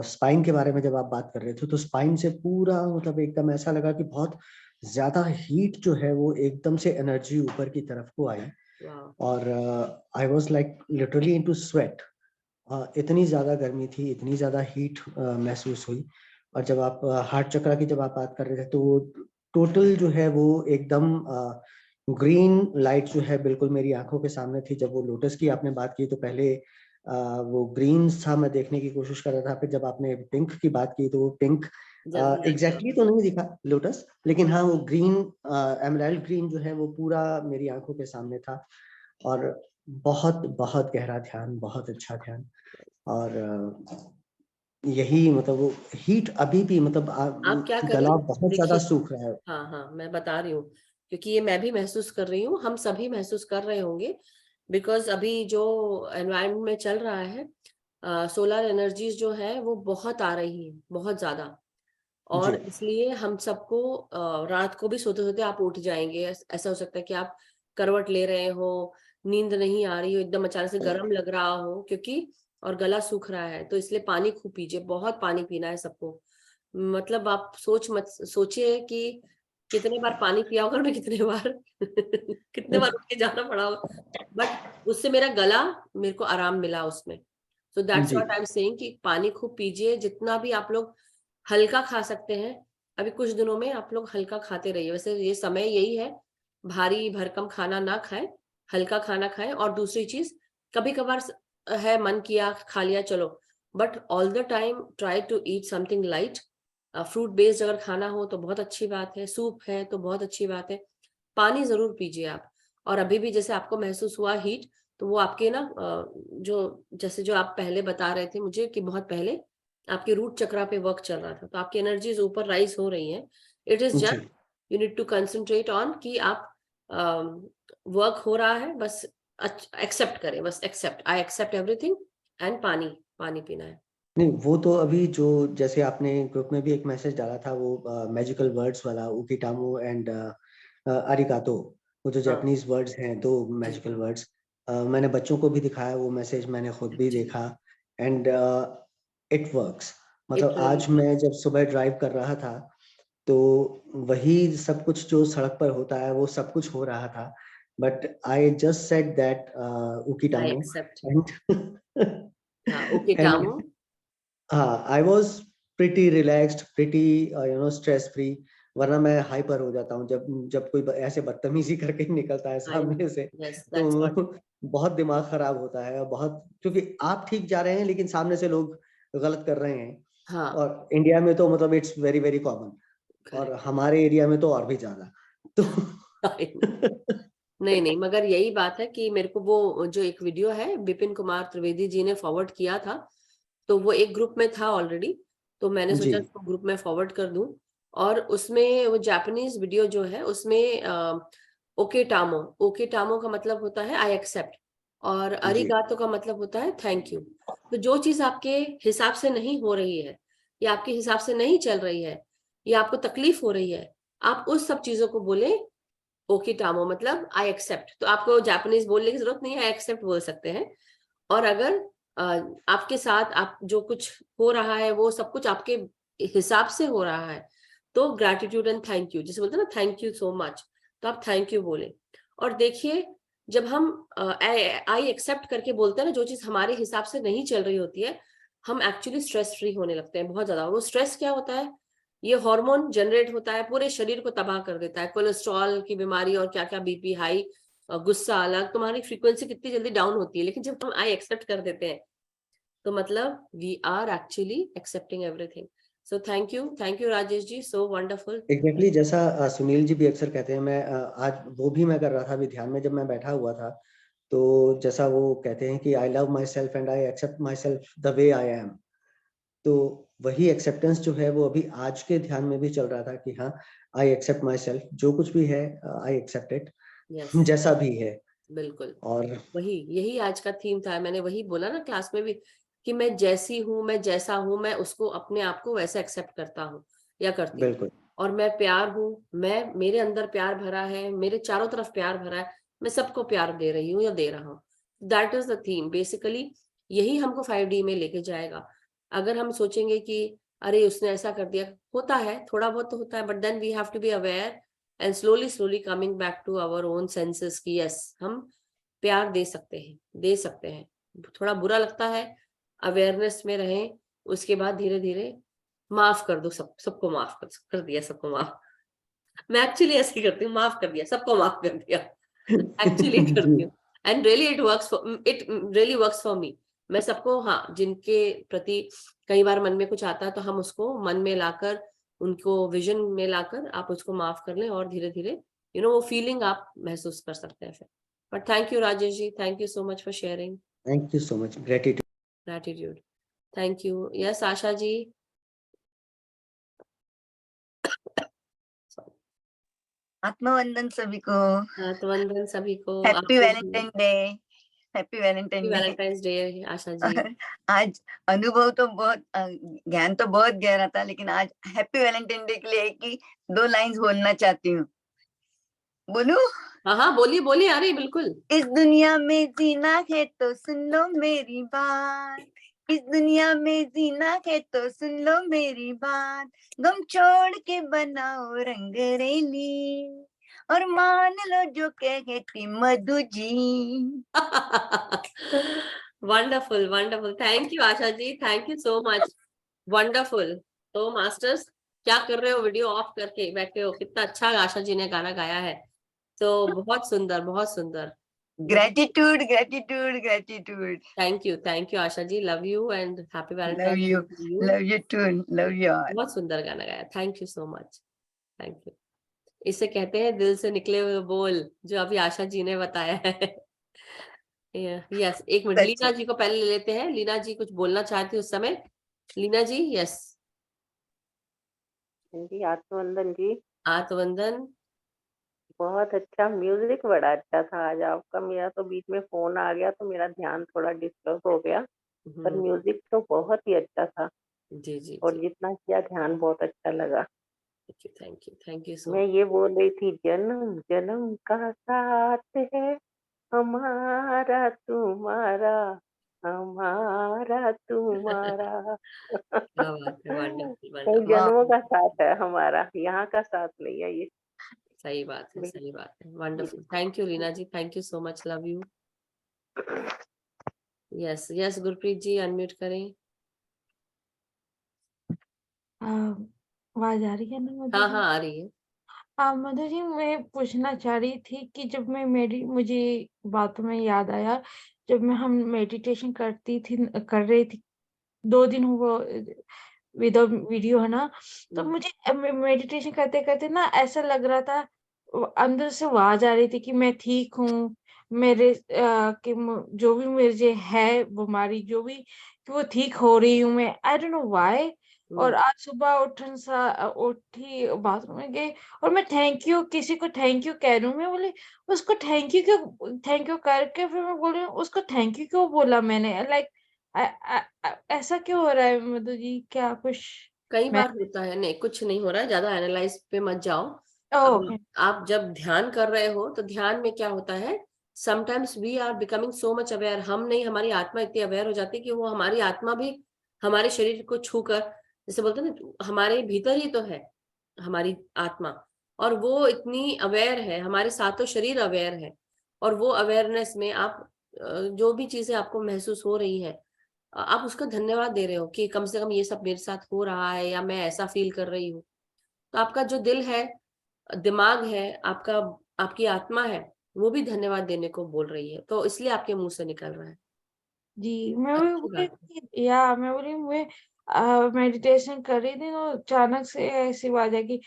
स्पाइन के बारे में जब आप बात कर रहे थे तो स्पाइन से पूरा मतलब एकदम ऐसा लगा कि बहुत ज्यादा हीट जो है वो एकदम से एनर्जी ऊपर की तरफ को आई वाह, और I was like literally into sweat. इतनी ज्यादा गर्मी थी, इतनी ज्यादा हीट महसूस हुई। और जब आप हार्ट चक्र की जब आप बात कर रहे थे तो वो टोटल जो है वो एकदम ग्रीन लाइट जो है बिल्कुल मेरी आंखों के सामने थी। जब वो लोटस की आपने बात की तो पहले वो ग्रीन था, मैं देखने की कोशिश कर रहा था। फिर जब आपने पिंक की बात की तो वो पिंक जल्दी आ गया। एग्जैक्टली तो नहीं दिखा लोटस, लेकिन हाँ वो ग्रीन एमराल्ड ग्रीन जो है वो पूरा मेरी आंखों के सामने था। और बहुत बहुत गहरा ध्यान, बहुत अच्छा ध्यान। और यही मतलब वो हीट अभी भी मतलब आप क्या गला करिए, बहुत ज्यादा देखिए। सूख रहा है। हाँ हाँ, मैं बता रही हूँ, क्योंकि ये मैं भी महसूस कर रही हूँ, हम सभी महसूस कर रहे होंगे, बिकॉज अभी जो एनवायरनमेंट में चल रहा है, सोलर एनर्जीज जो है वो बहुत आ रही है, बहुत ज्यादा। जी और इसलिए हम सबको रात को भी सोते सोते आप उठ जाएंगे। ऐसा हो सकता है कि आप करवट ले रहे हो, नींद नहीं आ रही हो, एकदम अचानक से गर्म लग रहा हो, क्योंकि और गला सूख रहा है, तो इसलिए पानी खूब पीजिए, बहुत पानी पीना है सबको। मतलब आप सोचिए कि कितने बार पानी पिया होगा, मैं कितने बार कितने बार उठ के जाना पड़ा होगा, बट उससे मेरा गला, मेरे को आराम मिला उसमें। सो दैट्स जी व्हाट आई एम सेइंग कि पानी खूब पीजिए, जितना भी आप लोग हल्का खा सकते हैं। अभी कुछ दिनों में आप लोग हल्का खाते रहिए, वैसे ये समय यही है, भारी भरकम खाना ना खाएं, हल्का खाना खाएं। और दूसरी चीज, कभी कभार है मन किया खा लिया, चलो, but all the time try to eat something light. Fruit based अगर खाना हो तो बहुत अच्छी बात है, सूप है तो बहुत अच्छी बात है। पानी जरूर पीजिए आप। और अभी भी जैसे आपको महसूस हुआ हीट, तो वो आपके ना जो जैसे जो आप पहले बता रहे थे मुझे कि बहुत पहले आपके रूट चक्रा पे वर्क चल रहा था, तो आपकी एनर्जीज ऊपर राइज हो रही हैं। इट इज जी just you need to concentrate on कि आप वर्क हो रहा है, बस एक्सेप्ट करें, बस accept, I accept everything. And पानी, पानी पीना है। नहीं वो तो अभी जो जैसे आपने ग्रुप में भी एक मैसेज डाला था वो मैजिकल वर्ड्स वाला उकिटामो एंड अरिगातो, वो जो हाँ जापानीज वर्ड्स हैं दो जी मैजिकल वर्ड्स, मैंने बच्चों को भी दिखाया वो मैसेज, मैंने खुद भी जी, देखा एंड इट वर्क्स। इट मतलब रियली आज मैं जब सुबह ड्राइव कर रहा था तो वही सब कुछ जो सड़क पर होता है वो सब कुछ हो रहा था, but I just said that I उकिटामो एक्सेप्ट। एंड हाँ, ओके एंड टामो। हाँ I was pretty relaxed, pretty stress free. वरना मैं हाइपर हो जाता हूँ जब जब कोई ऐसे बदतमीजी करके निकलता है आई नो, सामने से, यस दैट्स व्हाट। तो बहुत दिमाग खराब होता है। और बहुत, क्योंकि आप ठीक जा रहे हैं लेकिन सामने से लोग गलत कर रहे हैं। हाँ, और इंडिया में तो मतलब इट्स वेरी वेरी कॉमन, और करेक्ट। हमारे एरिया में तो और भी ज्यादा। तो नहीं नहीं, मगर यही बात है कि मेरे को वो जो एक वीडियो है विपिन कुमार त्रिवेदी जी ने फॉरवर्ड किया था, तो वो एक ग्रुप में था ऑलरेडी, तो मैंने सोचा जी। उसको ग्रुप में फॉरवर्ड कर दूं। और उसमें वो जापानीज वीडियो जो है उसमें ओके टामो का मतलब होता है आई एक्सेप्ट, और अरिगातो का मतलब होता है थैंक यू। तो जो चीज आपके हिसाब से नहीं हो रही है, या आपके हिसाब से नहीं चल रही है, या आपको तकलीफ हो रही है, आप उस सब चीजों को बोले ओके टामो मतलब आई एक्सेप्ट। तो आपको जापानीज बोलने की जरूरत नहीं है, आई एक्सेप्ट बोल सकते हैं। और अगर आपके साथ आप जो कुछ हो रहा है वो सब कुछ आपके हिसाब से हो रहा है, तो ग्रैटिट्यूड एंड थैंक यू, जिसे बोलते हैं ना थैंक यू सो मच, तो आप थैंक यू बोले। और देखिए, जब हम आई एक्सेप्ट करके बोलते हैं ना, जो चीज हमारे हिसाब से नहीं चल रही होती है, हम एक्चुअली स्ट्रेस फ्री होने लगते हैं बहुत ज्यादा। वो स्ट्रेस क्या होता है, ये हार्मोन जनरेट होता है, पूरे शरीर को तबाह कर देता है, कोलेस्ट्रॉल की बीमारी और क्या क्या, बीपी हाई, गुस्सा अलग, तुम्हारी फ्रीक्वेंसी कितनी जल्दी डाउन होती है। लेकिन जब हम आई एक्सेप्ट कर देते हैं, तो मतलब we are actually accepting everything. So thank you Rajesh ji, so wonderful. Exactly जैसा सुनील जी भी अक्सर कहते हैं, मैं आज वो भी मैं कर रहा था अभी ध्यान में, जब मैं बैठा हुआ था, तो जैसा वो कहते हैं कि I love myself and I accept myself the way I am, तो वही एक्सेप्टेंस जो है वो अभी आज के ध्यान में भी चल रहा था कि हाँ, आई एक्सेप्ट माई सेल्फ, जो कुछ भी है आई एक्सेप्ट इट, जैसा भी है। बिल्कुल, और वही यही आज का थीम था। मैंने वही बोला ना क्लास में भी, कि मैं जैसी हूँ, मैं जैसा हूँ, मैं उसको अपने आप को वैसे एक्सेप्ट करता हूँ या करती हूँ। बिल्कुल और मैं प्यार हूँ, मेरे अंदर प्यार भरा है, मेरे चारों तरफ प्यार भरा है, मैं सबको प्यार दे रही हूँ या दे रहा हूँ। That is the theme basically. यही हमको 5D में लेके जाएगा। अगर हम सोचेंगे कि अरे उसने ऐसा कर दिया, होता है थोड़ा बहुत तो होता है, but then we have to be aware and slowly coming back to our own senses की यस, हम प्यार दे सकते हैं। थोड़ा बुरा लगता है, अवेयरनेस में रहें, उसके बाद धीरे धीरे माफ कर दो, सबको माफ कर दिया, सबको माफ। मैं एक्चुअली ऐसे ही करती हूँ, माफ कर दिया, सबको माफ कर दिया, एक्चुअली करती हूँ। And really it really works for me. मैं सबको, हाँ, जिनके प्रति कई बार मन में कुछ आता है, तो हम उसको मन में लाकर, उनको विजन में लाकर आप उसको माफ कर लें, और धीरे धीरे वो फीलिंग आप महसूस कर सकते हैं फिर। But thank you Rajesh ji, thank you so much for sharing. Thank you so much, gratitude, thank you. Yes Asha ji. आत्मवंदन सभी को। आत्मवंदन सभी को। Happy Valentine day. Happy Valentine day. Valentine's day Asha ji. आज अनुभव तो बहुत ज्ञान तो बहुत गहरा था, लेकिन आज हैप्पी वैलेंटाइन डे के लिए एक ही 2 लाइंस बोलना चाहती हूँ। बोलूं? हाँ हाँ, बोलिए बोलिए, आ रही बिल्कुल। इस दुनिया में जीना है तो सुन लो मेरी बात, इस दुनिया में जीना है तो सुन लो मेरी बात, गम छोड़ के बनाओ रंगरेली और मान लो जो कहती Madhu ji. Wonderful wonderful, thank you Asha ji, thank you so much, wonderful. तो मास्टर्स, क्या कर रहे हो? वीडियो ऑफ करके बैठे हो? कितना अच्छा आशा जी ने गाना गाया है, तो बहुत सुंदर, बहुत सुंदर। Gratitude gratitude gratitude. Thank you Asha ji, love you and happy love Valentine you, love you too, love you all. बहुत सुंदर गाना गाया, thank you so much, thank you. इसे कहते हैं दिल से निकले हुए बोल, जो अभी आशा जी ने बताया है। यस, एक मिनट, लीना जी को पहले ले लेते हैं। लीना जी कुछ बोलना चाहती उस समय। लीना जी, यस। जी आत्मवंदन जी। आत्मवंदन। बहुत अच्छा म्यूजिक, बड़ा अच्छा था आज आपका। मेरा तो बीच में फोन आ गया तो मेरा ध्यान थोड़ा डिस्टर्ब हो गया, पर म्यूजिक तो बहुत ही अच्छा था। जी जी, और जितना किया ध्यान बहुत अच्छा लगा। थैंक यू सो मैं ये बोल रही थी, जन्म जन्म का साथ है हमारा तुम्हारा, हमारा तुम्हारा। क्या बात है, वंडरफुल कई वंडरफुल। जन्मों का साथ है हमारा, यहाँ का साथ नहीं है ये। सही बात है, सही बात है, wonderful. Thank you Leena ji, thank you so much, love you. Yes yes, Gurpreet ji unmute करें। आवाज आ रही है ना मधु हाँ जी? हाँ, आ रही है। मधु जी, मैं पूछना चाह रही थी कि जब मैं मुझे बातों में याद आया, जब हम मेडिटेशन कर रही थी 2 दिन हुआ विदाउट वीडियो, है ना, तो मुझे मेडिटेशन करते करते ना ऐसा लग रहा था अंदर से आवाज आ रही थी कि मैं ठीक हूँ, मेरे जो भी मुझे है बीमारी, जो भी, कि वो ठीक हो रही हूँ मैं, आई डोंट नो व्हाई। और आज सुबह उठी, बाथरूम में गई, और मैं थैंक यू, किसी को थैंक यू कह रही हूँ, मैं बोली उसको थैंक यू करके फिर मैं बोल रही हूँ उसको थैंक यू क्यों बोला मैंने, लाइक ऐसा क्यों हो रहा है मधु जी, क्या कुछ कई मैं बार होता है, नहीं कुछ नहीं हो रहा है, ज्यादा एनालाइज पे मत जाओ। ओके आप जब ध्यान कर रहे हो तो ध्यान में क्या होता है, sometimes we are becoming so much aware, हम नहीं, हमारी आत्मा इतनी अवेयर हो जाती है कि वो हमारी आत्मा भी हमारे शरीर को छूकर, जैसे बोलते हैं ना, हमारे भीतर ही तो है हमारी आत्मा, और वो इतनी अवेयर है, हमारे सातों शरीर अवेयर है, और वो अवेयरनेस में आप जो भी चीजें आपको महसूस हो रही है, आप उसका धन्यवाद दे रहे हो कि कम से कम ये सब मेरे साथ हो रहा है, या मैं ऐसा फील कर रही हूँ। तो आपका जो दिल है, दिमाग है आपका, आपकी आत्मा है, वो भी धन्यवाद देने को बोल रही है, तो इसलिए आपके मुंह से निकल रहा है। जी। मैं अच्छी बात है। मैं बोली मैं मेडिटेशन कर रही थी, तो अचानक से ऐसी आवाज है कि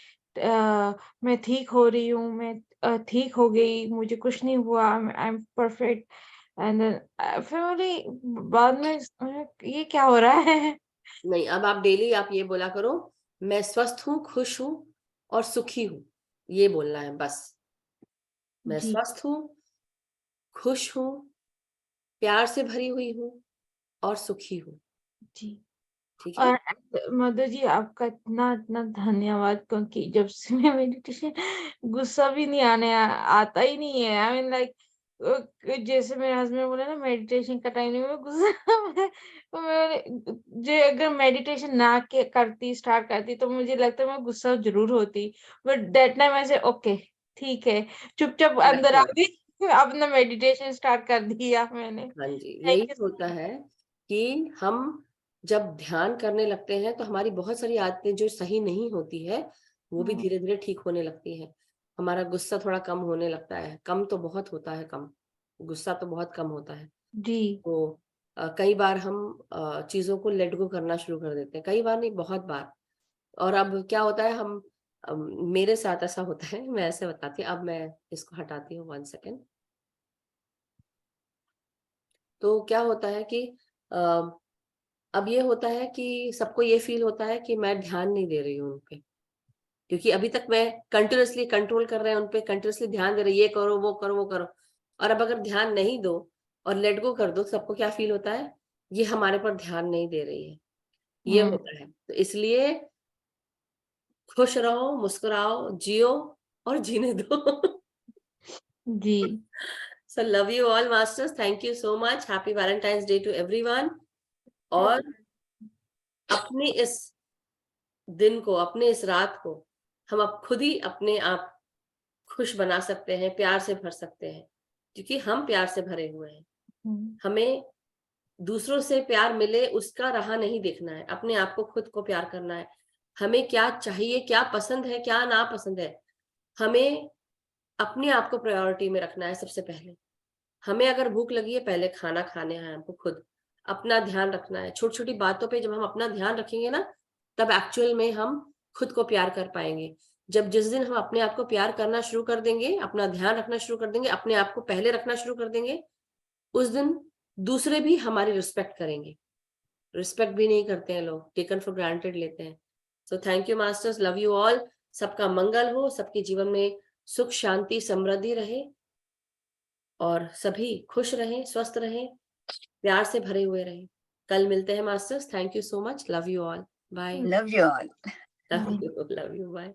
मैं ठीक हो रही हूँ, मैं ठीक हो गई, मुझे कुछ नहीं हुआ, आई एम परफेक्ट। एंड फिर बोली बाद में ये क्या हो रहा है। नहीं, अब आप डेली आप ये बोला करो, मैं स्वस्थ हूँ, खुश हूँ और सुखी हूँ, ये बोलना है बस। मैं जी स्वस्थ हूँ, खुश हूँ, प्यार से भरी हुई हूँ और सुखी हूँ। जी। ठीक है। और मधु जी आपका इतना इतना धन्यवाद, क्योंकि जब से मैं मेडिटेशन, गुस्सा भी नहीं आता ही नहीं है, आई मीन लाइक जैसे मेरे हस्बैंड बोले ना मेडिटेशन का टाइम नहीं, मैं गुस्सा अगर मेडिटेशन ना के करती स्टार्ट करती तो मुझे लगता है मैं गुस्सा जरूर होती, बट दैट टाइम ऐसे ओके ठीक है, चुपचाप अंदर आ गई, अपना मेडिटेशन स्टार्ट कर दिया मैंने। हाँ जी, थैंक यही यू सो होता है कि हम जब ध्यान करने लगते हैं तो हमारी बहुत सारी आदतें जो सही नहीं होती है वो भी मच। धीरे धीरे ठीक होने लगती है। हमारा गुस्सा थोड़ा कम होने लगता है, कम तो बहुत होता है, कम गुस्सा तो बहुत कम होता है। जी तो कई बार हम चीजों को लेट गो करना शुरू कर देते हैं, कई बार नहीं, बहुत बार। और अब क्या होता है, हम मेरे साथ ऐसा होता है, मैं ऐसे बताती हूँ, अब मैं इसको हटाती हूँ 1 सेकेंड। तो क्या होता है कि अब ये होता है कि सबको ये फील होता है कि मैं ध्यान नहीं दे रही हूँ उन पे, क्योंकि अभी तक मैं कंटिन्यूअसली कंट्रोल कर रहे हैं उन पे, कंटिन्यूअसली ध्यान दे रहे, ये करो वो करो वो करो, और अब अगर ध्यान नहीं दो और लेट गो कर दो, सबको क्या फील होता है, ये हमारे पर ध्यान नहीं दे रही है, ये होता है। तो इसलिए खुश रहो, मुस्कुराओ, जियो और जीने दो। जी So love you all masters, thank you so much, happy Valentine's Day to everyone। और अपने इस दिन को, अपने इस रात को हम अब खुद ही अपने आप खुश बना सकते हैं, प्यार से भर सकते हैं, क्योंकि हम प्यार से भरे हुए हैं। हमें दूसरों से प्यार मिले उसका राह नहीं देखना है, अपने आप को, खुद को प्यार करना है। हमें क्या चाहिए, क्या पसंद है, क्या नापसंद है, हमें अपने आप को प्रायोरिटी में रखना है सबसे पहले। हमें अगर भूख लगी है, पहले खाना खाने हैं हमको, खुद अपना ध्यान रखना है। छोटी छोटी बातों पे जब हम अपना ध्यान रखेंगे ना, तब एक्चुअल में हम खुद को प्यार कर पाएंगे। जब जिस दिन हम अपने आप को प्यार करना शुरू कर देंगे, अपना ध्यान रखना शुरू कर देंगे, अपने आप को पहले रखना शुरू कर देंगे, उस दिन दूसरे भी हमारी रिस्पेक्ट करेंगे। रिस्पेक्ट भी नहीं करते हैं लोग, टेकन फॉर ग्रांटेड लेते हैं। सो thank you masters, love you all. सबका मंगल हो, सबके जीवन में सुख शांति समृद्धि रहे, और सभी खुश रहें, स्वस्थ रहें, प्यार से भरे हुए रहें। कल मिलते हैं masters, thank you so much, love you all, bye. Love you all. Love you, bye.